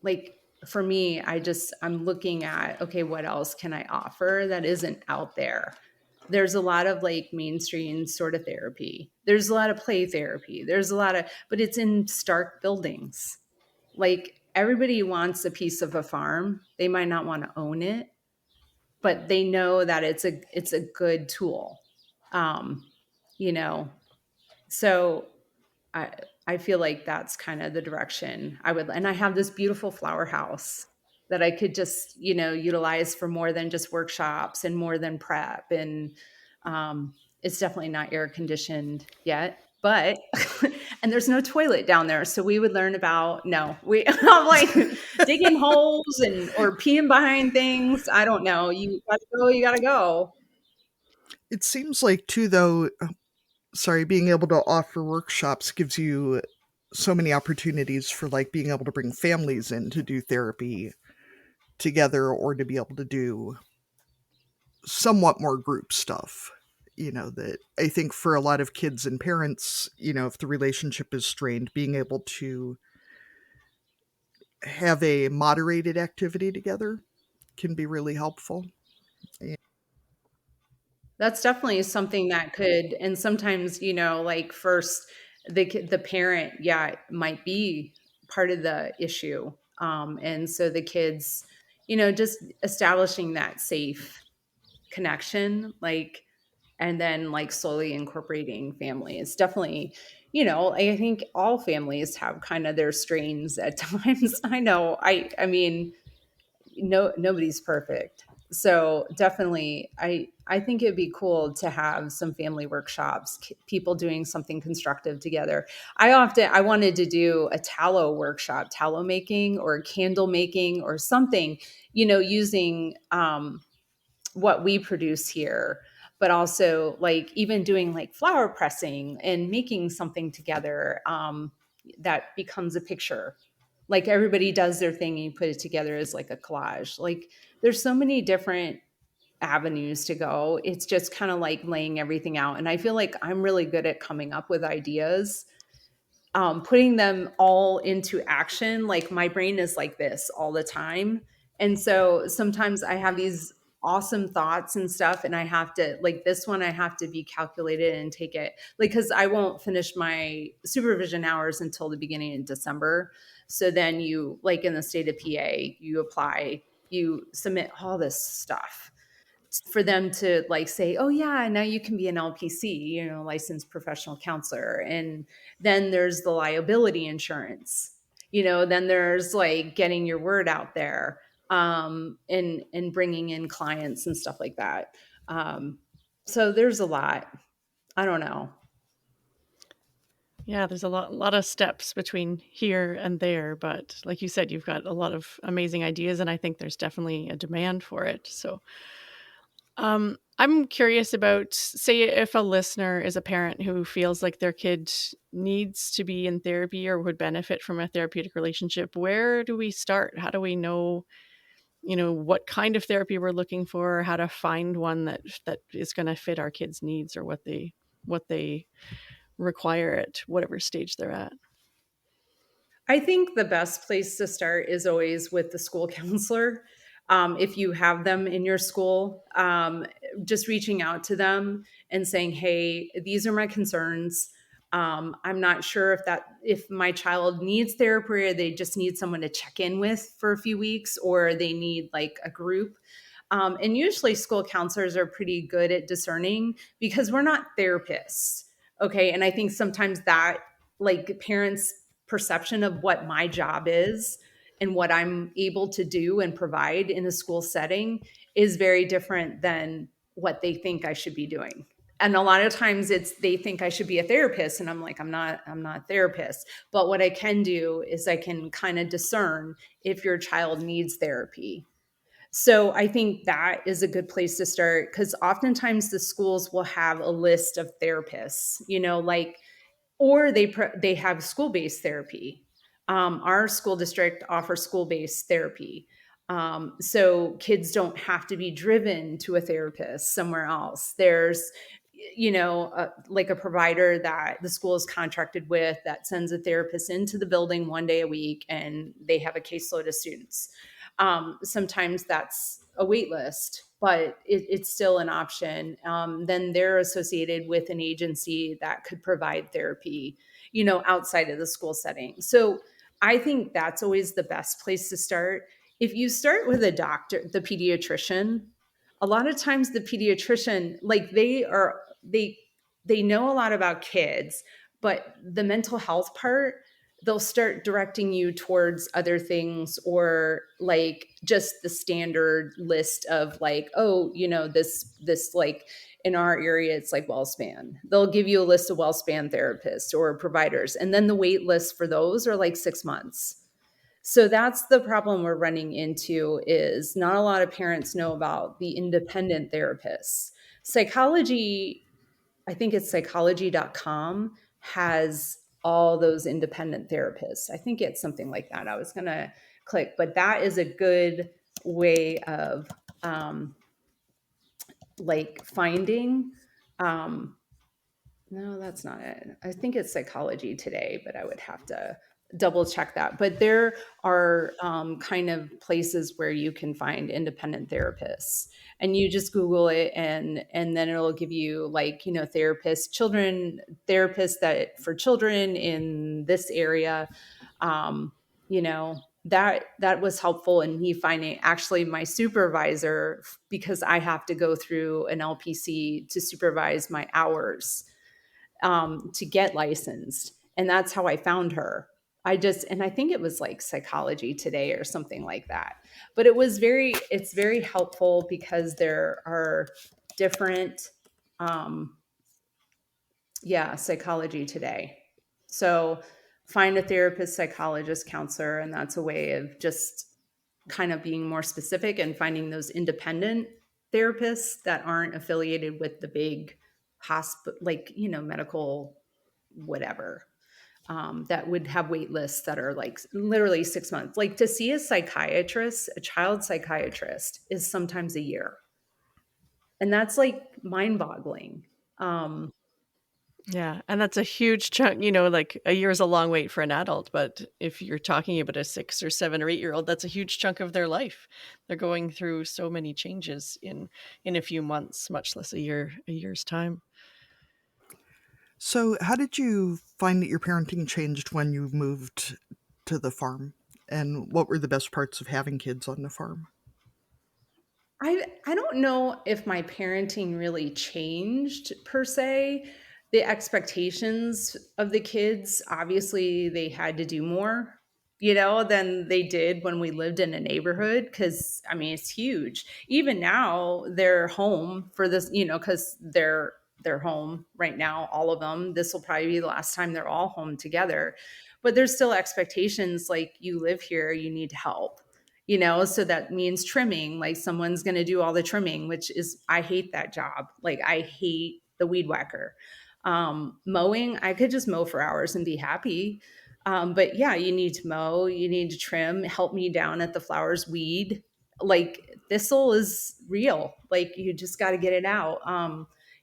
like for me, I'm looking at, okay, what else can I offer that isn't out there? There's a lot of like mainstream sort of therapy. There's a lot of play therapy. There's a lot of, but it's in stark buildings. Like everybody wants a piece of a farm. They might not want to own it, but they know that it's a good tool. Um, you know, so I I feel like that's kind of the direction I would, and I have this beautiful flower house that I could just, utilize for more than just workshops and more than prep. And it's definitely not air conditioned yet, but and there's no toilet down there. So we would learn about, no, I'm like digging holes and or peeing behind things. I don't know. You gotta go, you gotta go. It seems like too, though, sorry, being able to offer workshops gives you so many opportunities for like being able to bring families in to do therapy together, or to be able to do somewhat more group stuff. That I think for a lot of kids and parents, if the relationship is strained, being able to have a moderated activity together can be really helpful. That's definitely something that could, and sometimes, like first the parent, yeah, might be part of the issue. And so the kids, just establishing that safe connection, like, and then like slowly incorporating family is definitely, I think all families have kind of their strains at times. I know. I mean, no, nobody's perfect. So definitely, I think it'd be cool to have some family workshops, people doing something constructive together. I wanted to do a tallow workshop, tallow making or candle making or something, using what we produce here, but also like even doing like flower pressing and making something together, that becomes a picture. Like everybody does their thing and you put it together as like a collage. Like there's so many different avenues to go. It's just kind of like laying everything out. And I feel like I'm really good at coming up with ideas, putting them all into action. Like my brain is like this all the time. And so sometimes I have these awesome thoughts and stuff, and I have to, like this one, I have to be calculated and take it, like, because I won't finish my supervision hours until the beginning of December. So then you, like in the state of PA, you apply, you submit all this stuff for them to like say, oh yeah, now you can be an LPC, licensed professional counselor. And then there's the liability insurance, then there's like getting your word out there, and bringing in clients and stuff like that. So there's a lot. I don't know. Yeah, there's a lot of steps between here and there, but like you said, you've got a lot of amazing ideas, and I think there's definitely a demand for it. So, I'm curious about, say, if a listener is a parent who feels like their kid needs to be in therapy or would benefit from a therapeutic relationship, where do we start? How do we know, what kind of therapy we're looking for, how to find one that is going to fit our kids' needs or what they require at whatever stage they're at? I think the best place to start is always with the school counselor. if you have them in your school, just reaching out to them and saying, hey, these are my concerns. I'm not sure if my child needs therapy, or they just need someone to check in with for a few weeks, or they need like a group. And usually school counselors are pretty good at discerning, because we're not therapists. Okay. And I think sometimes that, like, parents' perception of what my job is and what I'm able to do and provide in a school setting is very different than what they think I should be doing. And a lot of times they think I should be a therapist, and I'm like, I'm not a therapist. But what I can do is I can kind of discern if your child needs therapy. So I think that is a good place to start, because oftentimes the schools will have a list of therapists, like, or they have school-based therapy. Our school district offers school-based therapy. So kids don't have to be driven to a therapist somewhere else. There's, like a provider that the school is contracted with that sends a therapist into the building one day a week, and they have a caseload of students. Sometimes that's a wait list, but it's still an option. Then they're associated with an agency that could provide therapy, outside of the school setting. So I think that's always the best place to start. If you start with a doctor, the pediatrician, a lot of times the pediatrician, like, they know a lot about kids, but the mental health part, they'll start directing you towards other things, or like just the standard list of like, oh, this like, in our area it's like WellSpan. They'll give you a list of WellSpan therapists or providers, and then the wait lists for those are like 6 months. So that's the problem we're running into, is not a lot of parents know about the independent therapists. Psychology, I think it's psychology.com, has all those independent therapists. I think it's something like that. I was going to click, but that is a good way of like finding. No, that's not it. I think it's Psychology Today, but I would have to double check that. But there are kind of places where you can find independent therapists, and you just Google it, and then it'll give you like, therapists that for children in this area. Um, that was helpful in me finding actually my supervisor, because I have to go through an LPC to supervise my hours, to get licensed. And that's how I found her. And I think it was like Psychology Today or something like that. But it's very helpful, because there are different, Psychology Today. So find a therapist, psychologist, counselor, and that's a way of just kind of being more specific and finding those independent therapists that aren't affiliated with the big hospital, like, medical whatever, that would have wait lists that are like literally 6 months. Like, to see a psychiatrist, a child psychiatrist, is sometimes a year. And that's like mind boggling. Yeah, and that's a huge chunk, like a year is a long wait for an adult, but if you're talking about a 6 or 7 or 8-year-old, that's a huge chunk of their life. They're going through so many changes in a few months, much less a year's time. So, how did you find that your parenting changed when you moved to the farm? And what were the best parts of having kids on the farm? I don't know if my parenting really changed per se. The expectations of the kids, obviously they had to do more, than they did when we lived in a neighborhood, because I mean it's huge. Even now they're home for this, because they're home right now, all of them. This will probably be the last time they're all home together. But there's still expectations, like, you live here, you need help, so that means trimming, like someone's going to do all the trimming, which is, I hate that job. Like, I hate the weed whacker. Mowing, I could just mow for hours and be happy. But yeah, you need to mow, you need to trim, help me down at the flowers, weed. Like, thistle is real. Like, you just got to get it out.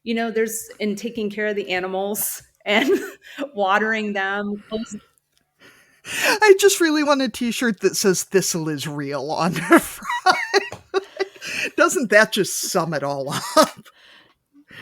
There's in taking care of the animals and watering them. I just really want a t-shirt that says "Thistle is real" on the front. doesn't that just sum it all up?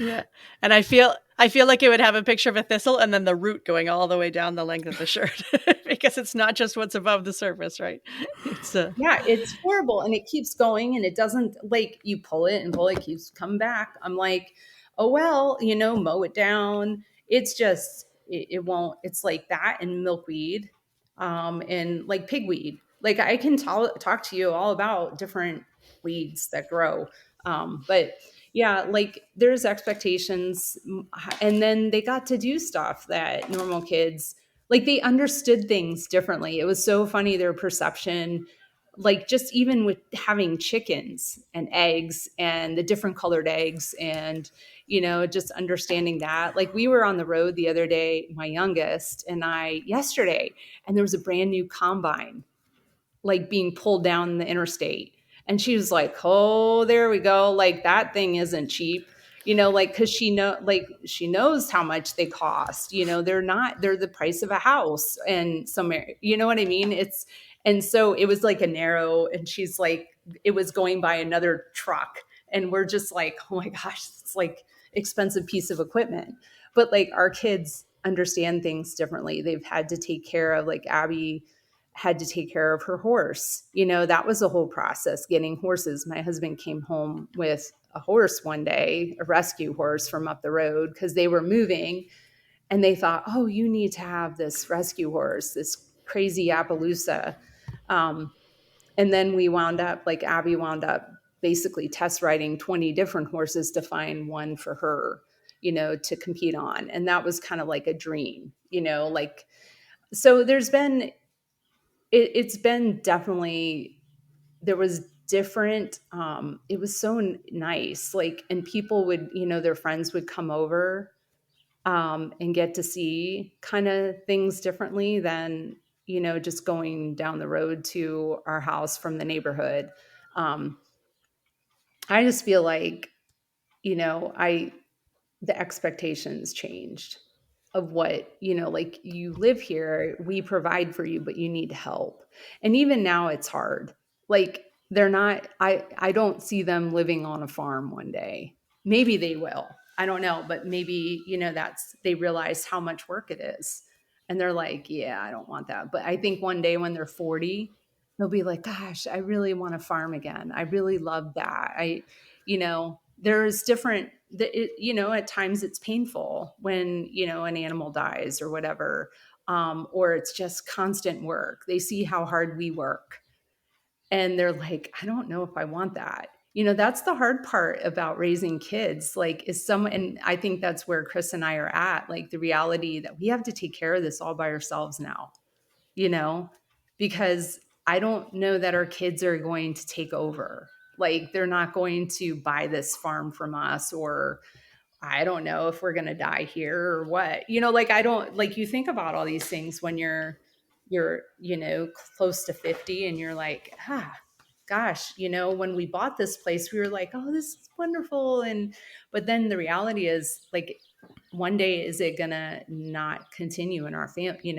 Yeah. And I feel like it would have a picture of a thistle and then the root going all the way down the length of the shirt because it's not just what's above the surface, right? It's Yeah, it's horrible. And it keeps going and it doesn't, like, you pull it and pull it, keeps coming back. I'm like, oh, well, mow it down. It's just, it won't, it's like that and milkweed, and like pigweed. Like I can talk to you all about different weeds that grow. But yeah, like there's expectations. And then they got to do stuff that normal kids, like they understood things differently. It was so funny, their perception, like just even with having chickens and eggs and the different colored eggs and just understanding that. Like we were on the road the other day, my youngest and I, yesterday, and there was a brand new combine like being pulled down the interstate. And she was like, oh, there we go. Like that thing isn't cheap, like, cause she knows how much they cost, they're the price of a house and somewhere, you know what I mean? And so it was like a narrow, and she's like, it was going by another truck. And we're just like, oh my gosh, it's like expensive piece of equipment. But like our kids understand things differently. They've had to take care of, like Abby had to take care of her horse. That was a whole process, getting horses. My husband came home with a horse one day, a rescue horse from up the road, because they were moving and they thought, oh, you need to have this rescue horse, this crazy Appaloosa. And then Abby wound up basically test riding 20 different horses to find one for her, to compete on. And that was kind of like a dream, like, so it's been definitely, there was different, it was so nice, like, and people would, their friends would come over, and get to see kind of things differently than, just going down the road to our house from the neighborhood. um, I just feel like, I the expectations changed of what, like, you live here, we provide for you, but you need help. And even now it's hard. Like they're not, I don't see them living on a farm one day. Maybe they will. I don't know, but maybe, they realize how much work it is. And they're like, yeah, I don't want that. But I think one day when they're 40, they'll be like, gosh, I really want to farm again. I really love that. There's different, at times it's painful when, an animal dies or whatever, or it's just constant work. They see how hard we work and they're like, I don't know if I want that. That's the hard part about raising kids. Like, and I think that's where Chris and I are at, like the reality that we have to take care of this all by ourselves now, you know, because I don't know that our kids are going to take over. Like, they're not going to buy this farm from us, or I don't know if we're going to die here or what. Like, I don't, like, you think about all these things when you're close to 50 and you're like, gosh, when we bought this place, we were like, oh, this is wonderful. But then the reality is, like, one day, is it gonna not continue in our family?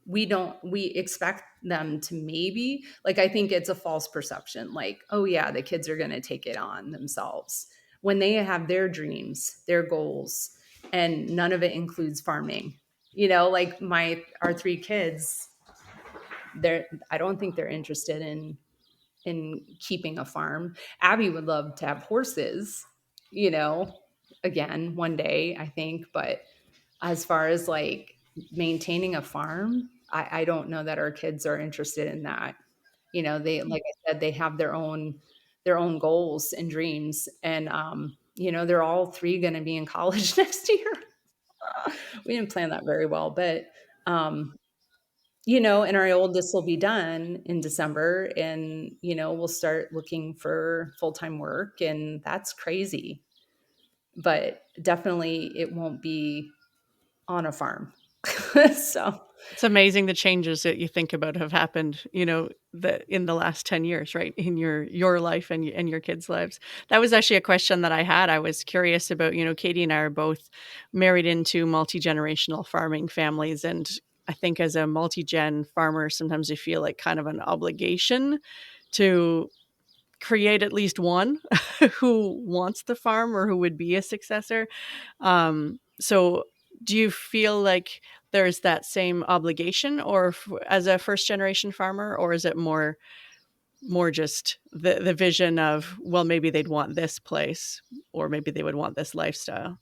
We expect them to, maybe, like, I think it's a false perception, like, oh yeah, the kids are going to take it on themselves when they have their dreams, their goals, and none of it includes farming. Like our three kids, I don't think they're interested in keeping a farm. Abby would love to have horses, again one day, I think, but as far as like maintaining a farm, I don't know that our kids are interested in that. They, like I said, they have their own goals and dreams. And they're all three going to be in college next year. We didn't plan that very well, but and our oldest will be done in December, and we'll start looking for full-time work, and that's crazy. But definitely it won't be on a farm. So it's amazing the changes that you think about have happened, in the last 10 years, right? In your life and your kids' lives. That was actually a question that I had. I was curious about, Katie and I are both married into multi-generational farming families. And I think as a multi-gen farmer, sometimes you feel like kind of an obligation to create at least one who wants the farm or who would be a successor. So do you feel like there's that same obligation or as a first generation farmer, or is it more just the vision of, well, maybe they'd want this place or maybe they would want this lifestyle?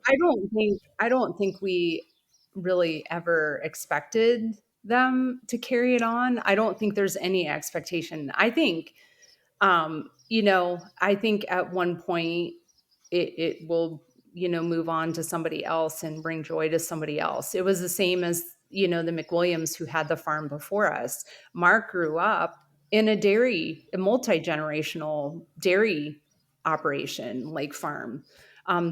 I don't think we really ever expected them to carry it on. I don't think there's any expectation. I think I think at one point it will, move on to somebody else and bring joy to somebody else. It was the same as, the McWilliams who had the farm before us. Mark grew up in a multi-generational dairy operation, like farm.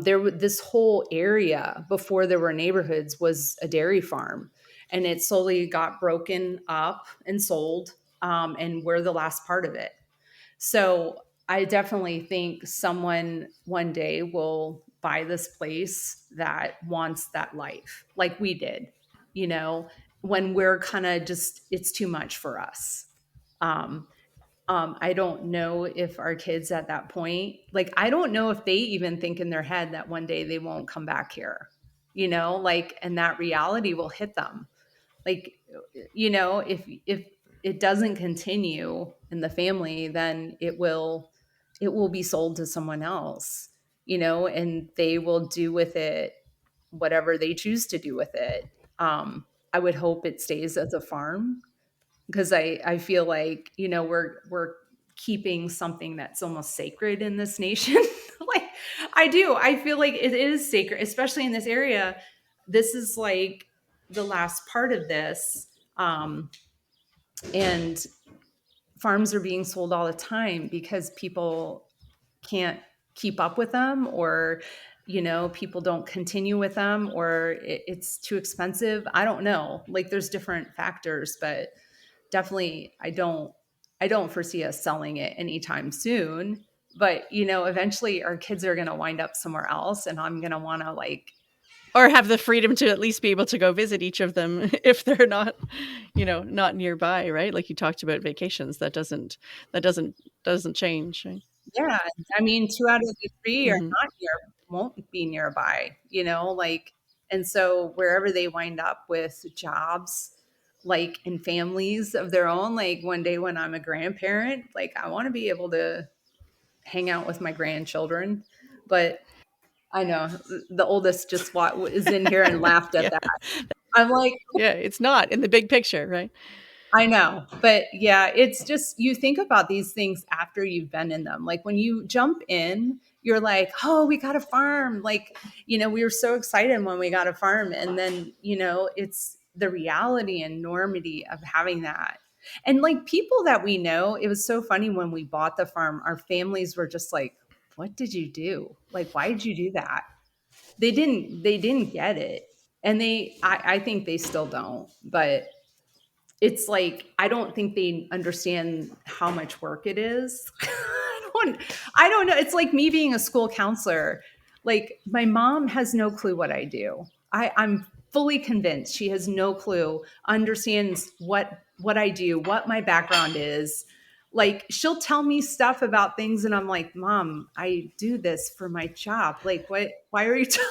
This whole area before there were neighborhoods was a dairy farm, and it slowly got broken up and sold. And we're the last part of it. So I definitely think someone one day will buy this place that wants that life, like we did, you know, when we're kind of just, it's too much for us. Um, I don't know if our kids at that point, like, I don't know if they even think in their head that one day they won't come back here, like, and that reality will hit them. Like, if it doesn't continue in the family, then it will be sold to someone else, and they will do with it whatever they choose to do with it. I would hope it stays as a farm, because I feel like, we're keeping something that's almost sacred in this nation. Like, I feel like it is sacred, especially in this area. This is like the last part of this. And farms are being sold all the time because people can't keep up with them, or people don't continue with them, or it's too expensive. I don't know, like, there's different factors, but definitely I don't foresee us selling it anytime soon. But eventually our kids are going to wind up somewhere else, and I'm going to want to, like, Or have the freedom to at least be able to go visit each of them if they're not, not nearby, right? Like you talked about vacations, that doesn't change, right? yeah, I mean, 2 out of the 3 are Hmm. not won't be nearby, like, and so wherever they wind up with jobs, like, in families of their own, like, one day when I'm a grandparent, like, I want to be able to hang out with my grandchildren. But I know the oldest just is in here and laughed at Yeah, that. I'm like, yeah, it's not in the big picture, right? I know, but yeah, it's just, you think about these things after you've been in them. Like, when you jump in, you're like, oh, we got a farm. Like, we were so excited when we got a farm. And then, it's the reality and normity of having that. And, like, people that we know, it was so funny when we bought the farm, our families were just like, what did you do? Like, why did you do that? They didn't get it. And I think they still don't, but it's like, I don't think they understand how much work it is. I don't know. It's like me being a school counselor. Like, my mom has no clue what I do. I'm fully convinced she has no clue, understands what I do, what my background is. Like, she'll tell me stuff about things, and I'm like, Mom, I do this for my job. Like, what? Why are you telling?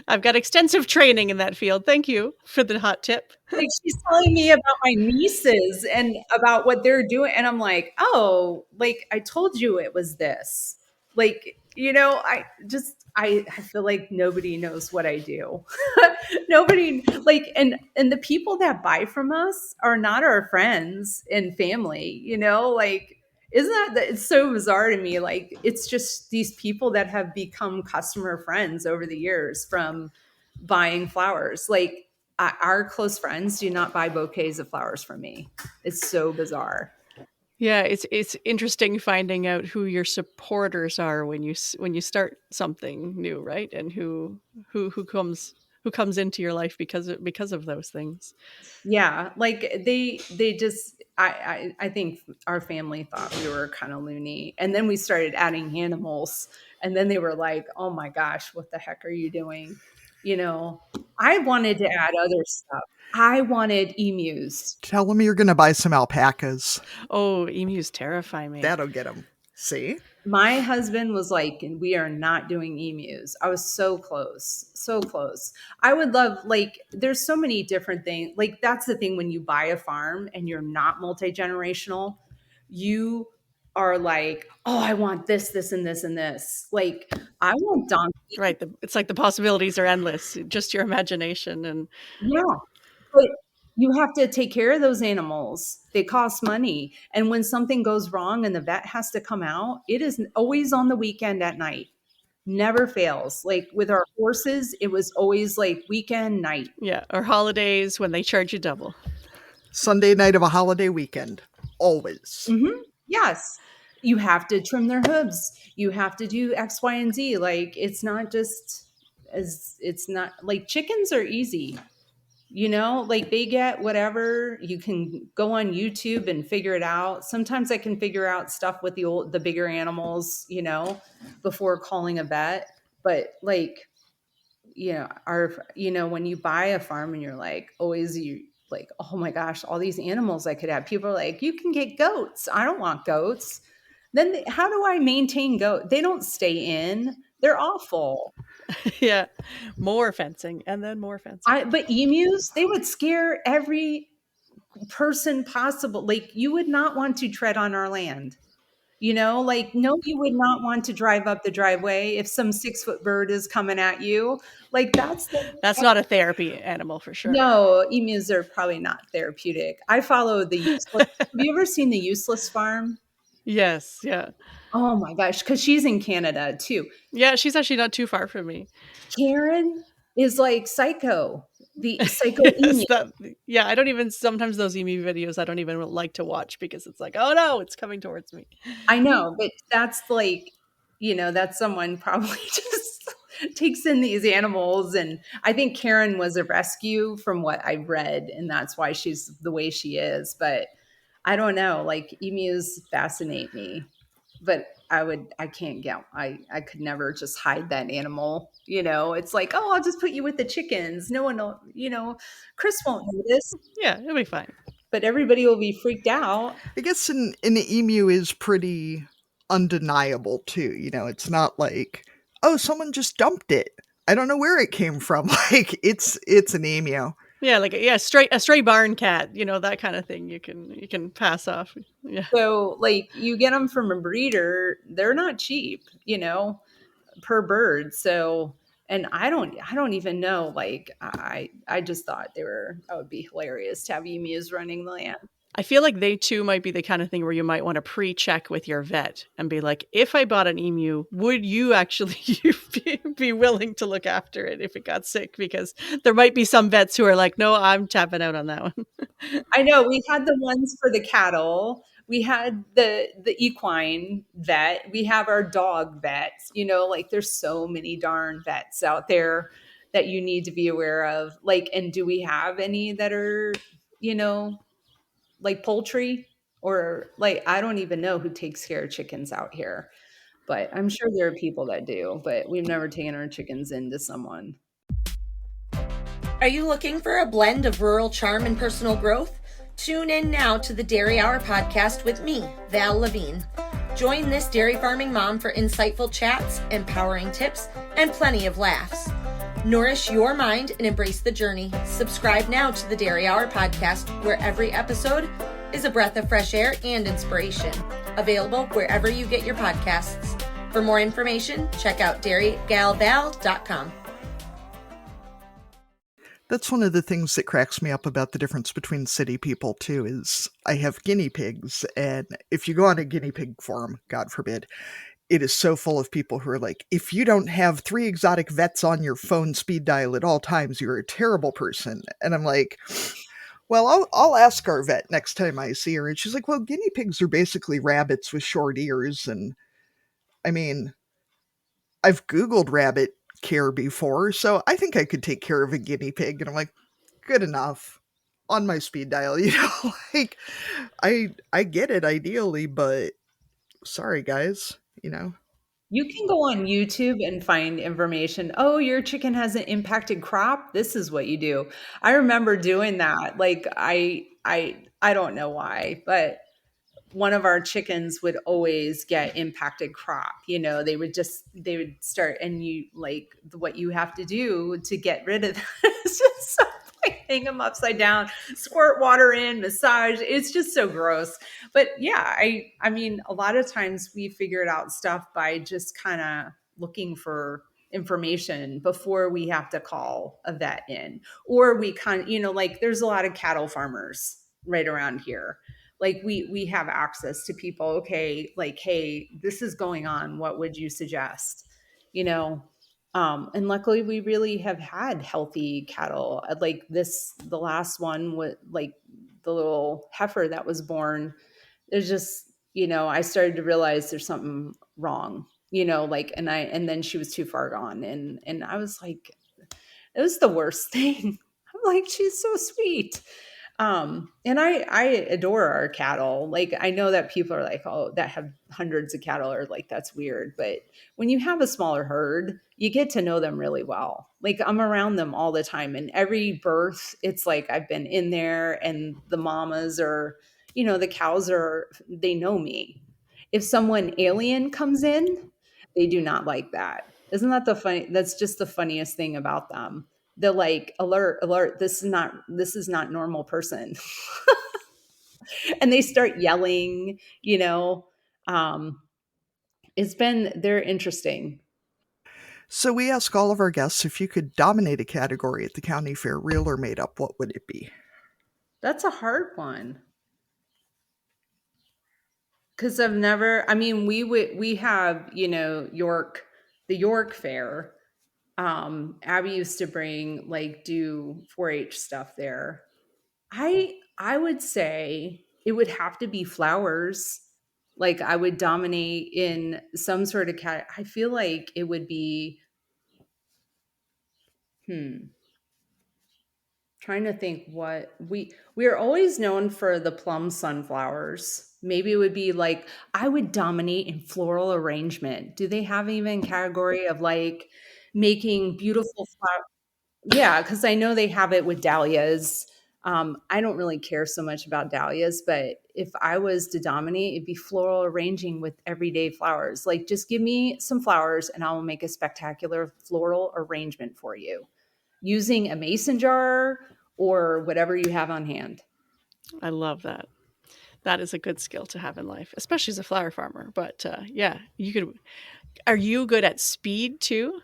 I've got extensive training in that field. Thank you for the hot tip. Like, she's telling me about my nieces and about what they're doing, and I'm like, oh, like, I told you it was this. Like, I feel like nobody knows what I do. Nobody, like, and the people that buy from us are not our friends and family, like, isn't that it's so bizarre to me? Like, it's just these people that have become customer friends over the years from buying flowers. Like, our close friends do not buy bouquets of flowers from me. It's so bizarre. Yeah, it's interesting finding out who your supporters are when when you start something new, right? And who comes into your life because of those things. Yeah, like, they just, I think our family thought we were kind of loony, and then we started adding animals, and then they were like, "Oh my gosh, what the heck are you doing?" You know, I wanted to add other stuff. I wanted emus. Tell them you're going to buy some alpacas. Oh, emus terrify me. That'll get them. See? My husband was like, we are not doing emus. I was so close, so close. I would love, like, there's so many different things. Like, that's the thing when you buy a farm and you're not multi generational, you are like, oh, I want this, this, and this, and this. Like, I want donkey. Right. It's like the possibilities are endless. Just your imagination. And Yeah. But you have to take care of those animals. They cost money. And when something goes wrong and the vet has to come out, it is always on the weekend at night. Never fails. Like with our horses, it was always like weekend night. yeah, or holidays when they charge you double. Sunday night of a holiday weekend. Always. Yes. You have to trim their hooves. You have to do X, Y, and Z. Like it's not just as it's not like chickens are easy. Like they get whatever. You can go on YouTube and figure it out. Sometimes I can figure out stuff with the bigger animals, before calling a vet. But like, when you buy a farm and you're like, always you like, oh my gosh, all these animals I could have. People are like, you can get goats. I don't want goats. Then how do I maintain goat? They don't stay in. They're awful. Yeah. More fencing and then more fencing. But emus, they would scare every person possible. Like you would not want to tread on our land. Like no, you would not want to drive up the driveway if some 6-foot bird is coming at you. Like that's not a therapy animal for sure. No, emus are probably not therapeutic. I follow the useless. Have you ever seen the Useless Farm? Yes. Yeah. Oh my gosh, because she's in Canada too. Yeah, she's actually not too far from me. Karen is like psycho. The psycho emu. Yeah, I don't even, sometimes those emu videos I don't even like to watch because it's like, oh no, it's coming towards me. I know, but that's like, that's someone probably just takes in these animals. And I think Karen was a rescue from what I read, and that's why she's the way she is. But I don't know, like emus fascinate me. But I could never just hide that animal. It's like, oh, I'll just put you with the chickens. No one will, Chris won't notice. Yeah, it'll be fine. But everybody will be freaked out. I guess an emu is pretty undeniable too. It's not like, oh, someone just dumped it. I don't know where it came from. Like it's an emu. Yeah, like a stray barn cat, that kind of thing. You can pass off. Yeah. So like you get them from a breeder, they're not cheap, per bird. So, and I don't even know. Like I just thought that would be hilarious to have emus running the land. I feel like they too might be the kind of thing where you might want to pre-check with your vet and be like, if I bought an emu, would you actually be willing to look after it if it got sick? Because there might be some vets who are like, no, I'm tapping out on that one. I know we had the ones for the cattle. We had the equine vet. We have our dog vets. Like there's so many darn vets out there that you need to be aware of. Like, and do we have any that are, like poultry? Or like I don't even know who takes care of chickens out here, but I'm sure there are people that do, but we've never taken our chickens into someone. Are you looking for a blend of rural charm and personal growth? Tune in now to the Dairy Hour podcast with me, Val Levine. Join this dairy farming mom for insightful chats, empowering tips, and plenty of laughs. Nourish your mind and embrace the journey. Subscribe now to the Dairy Hour podcast, where every episode is a breath of fresh air and inspiration. Available wherever you get your podcasts. For more information, check out dairygalval.com. That's one of the things that cracks me up about the difference between city people too, is I have guinea pigs, and if you go on a guinea pig farm, God forbid, it is so full of people who are like, if you don't have 3 exotic vets on your phone speed dial at all times, you're a terrible person. And I'm like, well, I'll ask our vet next time I see her. And she's like, well, guinea pigs are basically rabbits with short ears. And I mean, I've Googled rabbit care before, so I think I could take care of a guinea pig. And I'm like, good enough on my speed dial. Like I get it ideally, but sorry guys, You can go on YouTube and find information. Oh, your chicken has an impacted crop. This is what you do. I remember doing that. Like I don't know why, but one of our chickens would always get impacted crop. They would start, and you like what you have to do to get rid of that. It's just so like hang them upside down, squirt water in, massage. It's just so gross. But yeah, I mean, a lot of times we figured out stuff by just kind of looking for information before we have to call a vet in, or we kind of, like there's a lot of cattle farmers right around here. Like we have access to people. Okay, like, hey, this is going on, what would you suggest? you know and luckily we really have had healthy cattle. Like the last one with like the little heifer that was born, there's just, I started to realize there's something wrong, like, and then she was too far gone, and I was like, it was the worst thing. I'm like, she's so sweet. And I adore our cattle. Like, I know that people are like, oh, that have hundreds of cattle are like, that's weird. But when you have a smaller herd, you get to know them really well. Like, I'm around them all the time. And every birth, it's like I've been in there, and the mamas are, the cows they know me. If someone alien comes in, they do not like that. Isn't that the funny? That's just the funniest thing about them. They're like, alert, alert, this is not normal person. And they start yelling, um they're interesting. So we ask all of our guests, if you could dominate a category at the county fair, real or made up, what would it be? That's a hard one, because we have, York, the York Fair. Abby used to do 4-H stuff there. I would say it would have to be flowers. Like, I would dominate in some sort of cat. I feel like it would be, trying to think what we are always known for the plum sunflowers. Maybe it would be like, I would dominate in floral arrangement. Do they have even category of like making beautiful flowers? Yeah, because I know they have it with dahlias. I don't really care so much about dahlias, but if I was to dominate, it'd be floral arranging with everyday flowers. Like, just give me some flowers and I will make a spectacular floral arrangement for you using a mason jar or whatever you have on hand. I love that. That is a good skill to have in life, especially as a flower farmer. But yeah, you could. Are you good at speed too?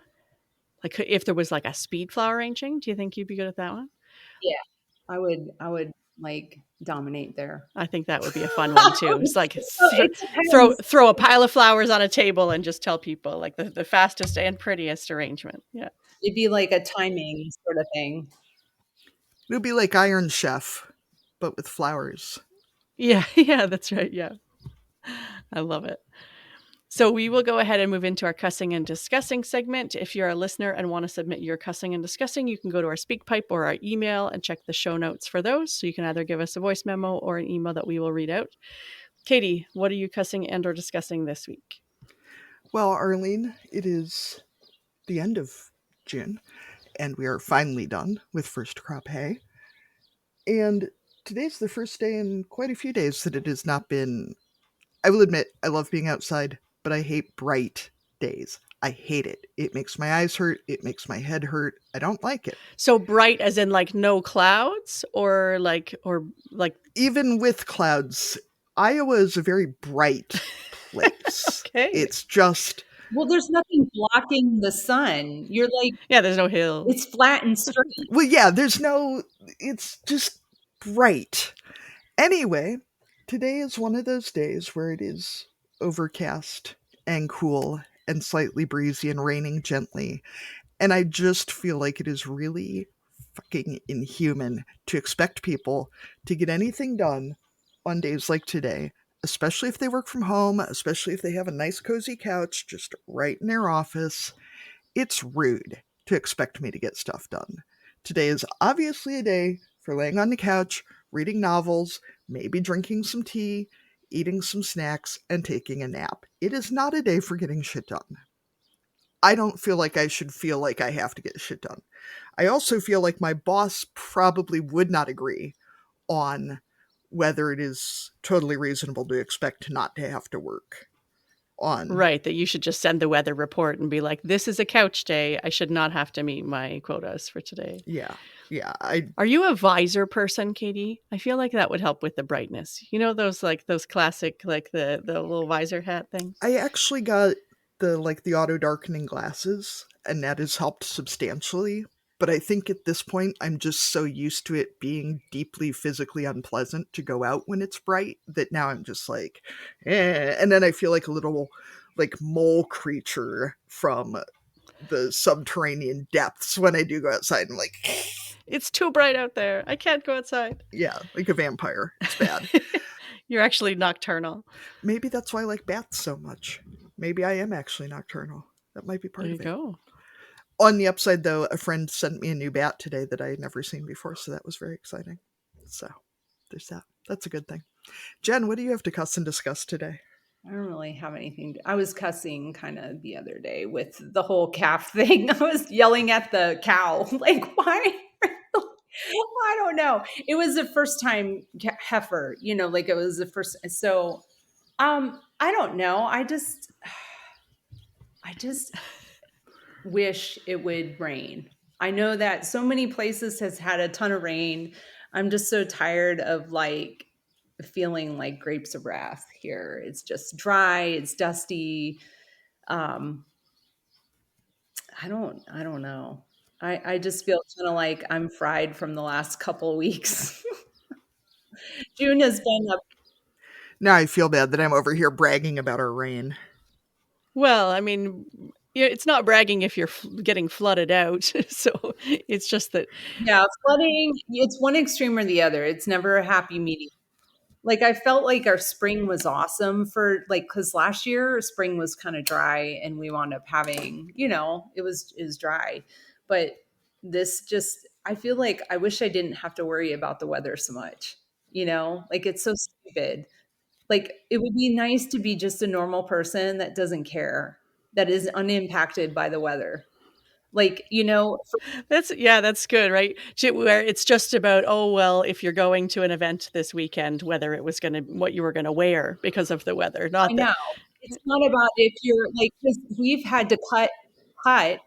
Like, if there was like a speed flower arranging, do you think you'd be good at that one? Yeah, I would like dominate there. I think that would be a fun one too. It's like So it depends. throw a pile of flowers on a table and just tell people like the fastest and prettiest arrangement. Yeah. It'd be like a timing sort of thing. It would be like Iron Chef, but with flowers. Yeah, yeah, that's right. Yeah. I love it. So we will go ahead and move into our cussing and discussing segment. If you're a listener and want to submit your cussing and discussing, you can go to our SpeakPipe or our email and check the show notes for those. So you can either give us a voice memo or an email that we will read out. Katie, what are you cussing and or discussing this week? Well, Arlene, it is the end of June, and we are finally done with first crop hay. And today's the first day in quite a few days that it has not been. I will admit, I love being outside, but I hate bright days. I hate it. It makes my eyes hurt. It makes my head hurt. I don't like it. So bright as in like no clouds or like even with clouds, Iowa is a very bright place. Okay. It's just, well, there's nothing blocking the sun. You're like, yeah, there's no hill. it's flat and straight. well, yeah, it's just bright. Anyway, today is one of those days where it is overcast and cool and slightly breezy and raining gently. And I just feel like it is really fucking inhuman to expect people to get anything done on days like today, especially if they work from home, especially if they have a nice cozy couch just right in their office. It's rude to expect me to get stuff done. Today is obviously a day for laying on the couch, reading novels, maybe drinking some tea, eating some snacks, and taking a nap. It is not a day for getting shit done. I don't feel like I should feel like I have to get shit done. I also feel like my boss probably would not agree on whether it is totally reasonable to expect not to have to work on. Right, that you should just send the weather report and be like, this is a couch day. I should not have to meet my quotas for today. Yeah. Are you a visor person, Katie? I feel like that would help with the brightness. You know those classic the little visor hat things? I actually got the auto darkening glasses, and that has helped substantially. But I think at this point, I'm just so used to it being deeply physically unpleasant to go out when it's bright that now I'm just like, eh. And then I feel like a little mole creature from the subterranean depths when I do go outside. I'm like, it's too bright out there. I can't go outside. Yeah, like a vampire. It's bad. You're actually nocturnal. Maybe that's why I like bats so much. Maybe I am actually nocturnal. That might be part There of you it. go. On the upside, though, a friend sent me a new bat today that I had never seen before, so that was very exciting. So there's that. That's a good thing. Jen, what do you have to cuss and discuss today? I don't really have anything. I was cussing kind of the other day with the whole calf thing. I was yelling at the cow, like, why? I don't know. It was the first time heifer, like it was the first. So, I don't know. I just wish it would rain. I know that so many places has had a ton of rain. I'm just so tired of feeling like grapes of wrath here. It's just dry, it's dusty. I don't know. I just feel kind of like I'm fried from the last couple of weeks. June has been up. Now I feel bad that I'm over here bragging about our rain. Well, I mean, it's not bragging if you're getting flooded out. So it's just that. Yeah, flooding, it's one extreme or the other. It's never a happy medium. I felt like our spring was awesome because last year spring was kind of dry and we wound up having, it was dry. But this just, I feel like I wish I didn't have to worry about the weather so much, it's so stupid. It would be nice to be just a normal person that doesn't care, that is unimpacted by the weather. That's good, right? Where it's just about, oh, well, if you're going to an event this weekend, whether it was what you were going to wear because of the weather. I know. It's not about if you're because we've had to cut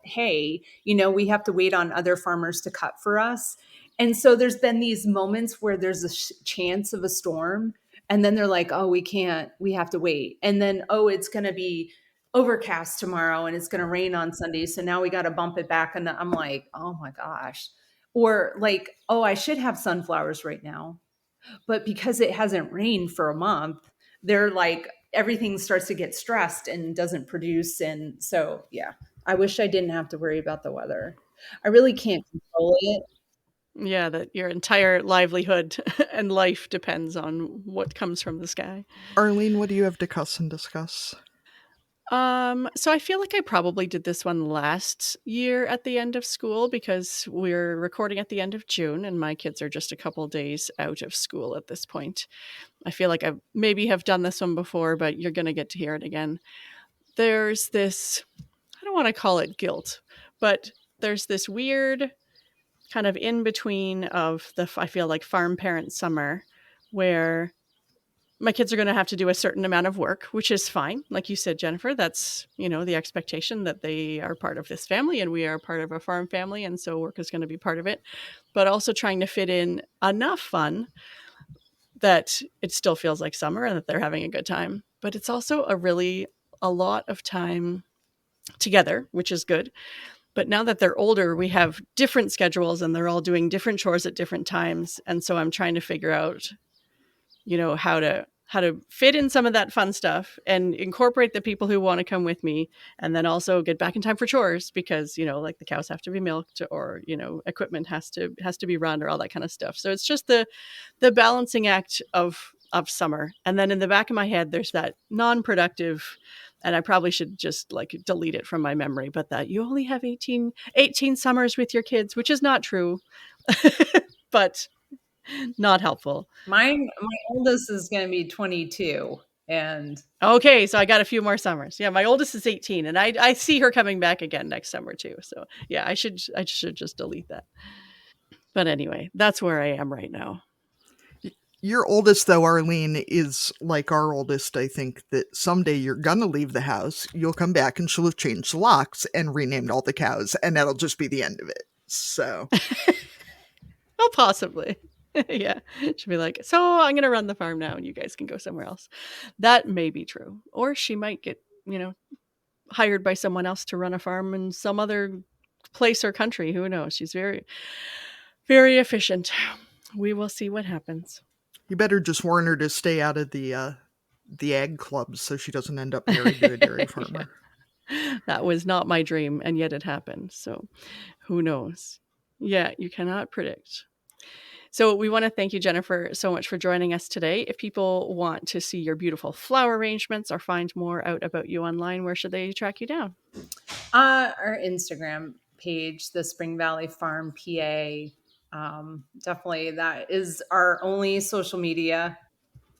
hay, we have to wait on other farmers to cut for us. And so there's been these moments where there's a chance of a storm. And then they're like, oh, we can't, we have to wait. And then, oh, it's going to be overcast tomorrow and it's going to rain on Sunday. So now we got to bump it back. And I'm like, oh my gosh. Or oh, I should have sunflowers right now. But because it hasn't rained for a month, they're everything starts to get stressed and doesn't produce. And so, yeah, I wish I didn't have to worry about the weather. I really can't control it. Yeah, that your entire livelihood and life depends on what comes from the sky. Arlene, what do you have to cuss and discuss? So I feel like I probably did this one last year at the end of school because we're recording at the end of June and my kids are just a couple days out of school at this point. I feel like I maybe have done this one before, but you're going to get to hear it again. There's this, I don't want to call it guilt, but there's this weird kind of in between of I feel like farm parent summer where my kids are going to have to do a certain amount of work, which is fine. Like you said, Jennifer, that's, the expectation that they are part of this family and we are part of a farm family. And so work is going to be part of it, but also trying to fit in enough fun that it still feels like summer and that they're having a good time. But it's also a lot of time together, which is good. But now that they're older, we have different schedules and they're all doing different chores at different times. And so I'm trying to figure out, how to fit in some of that fun stuff and incorporate the people who want to come with me and then also get back in time for chores because, the cows have to be milked or, equipment has to be run or all that kind of stuff. So it's just the balancing act of summer. And then in the back of my head, there's that non-productive, and I probably should just delete it from my memory, but that you only have 18 summers with your kids, which is not true. But Not helpful. My oldest is going to be 22, and Okay, so I got a few more summers. Yeah, my oldest is 18, and I see her coming back again next summer too. So yeah, I should just delete that. But anyway, that's where I am right now. Your oldest, though, Arlene, is like our oldest. I think that someday you're going to leave the house, you'll come back, and she'll have changed the locks and renamed all the cows, and that'll just be the end of it. So, Oh, possibly. Yeah. She'll be like, so I'm going to run the farm now and you guys can go somewhere else. That may be true. Or she might get, hired by someone else to run a farm in some other place or country. Who knows? She's very, very efficient. We will see what happens. you better just warn her to stay out of the ag clubs so she doesn't end up married to a dairy farmer. Yeah. That was not my dream, and yet it happened. So who knows? Yeah, you cannot predict. So we want to thank you, Jennifer, so much for joining us today. If people want to see your beautiful flower arrangements or find more out about you online, where should they track you down? our Instagram page, the Spring Valley Farm PA. Definitely, that is our only social media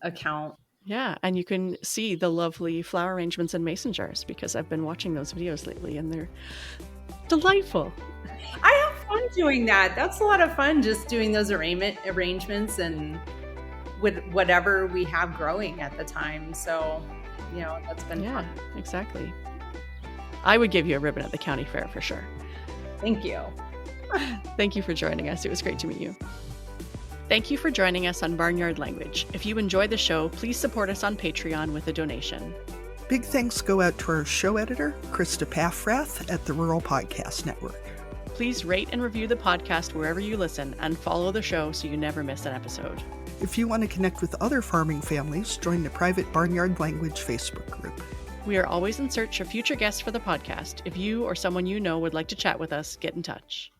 account. Yeah, and you can see the lovely flower arrangements in mason jars because I've been watching those videos lately and they're delightful. I have fun doing that. That's a lot of fun, just doing those arrangements and with whatever we have growing at the time. So, that's been Yeah, fun. exactly. I would give you a ribbon at the county fair for sure. Thank you. Thank you for joining us. It was great to meet you. Thank you for joining us on Barnyard Language. If you enjoyed the show, please support us on Patreon with a donation. Big thanks go out to our show editor, Krista Paffrath at the Rural Podcast Network. Please rate and review the podcast wherever you listen and follow the show so you never miss an episode. If you want to connect with other farming families, join the private Barnyard Language Facebook group. We are always in search of future guests for the podcast. If you or someone you know would like to chat with us, get in touch.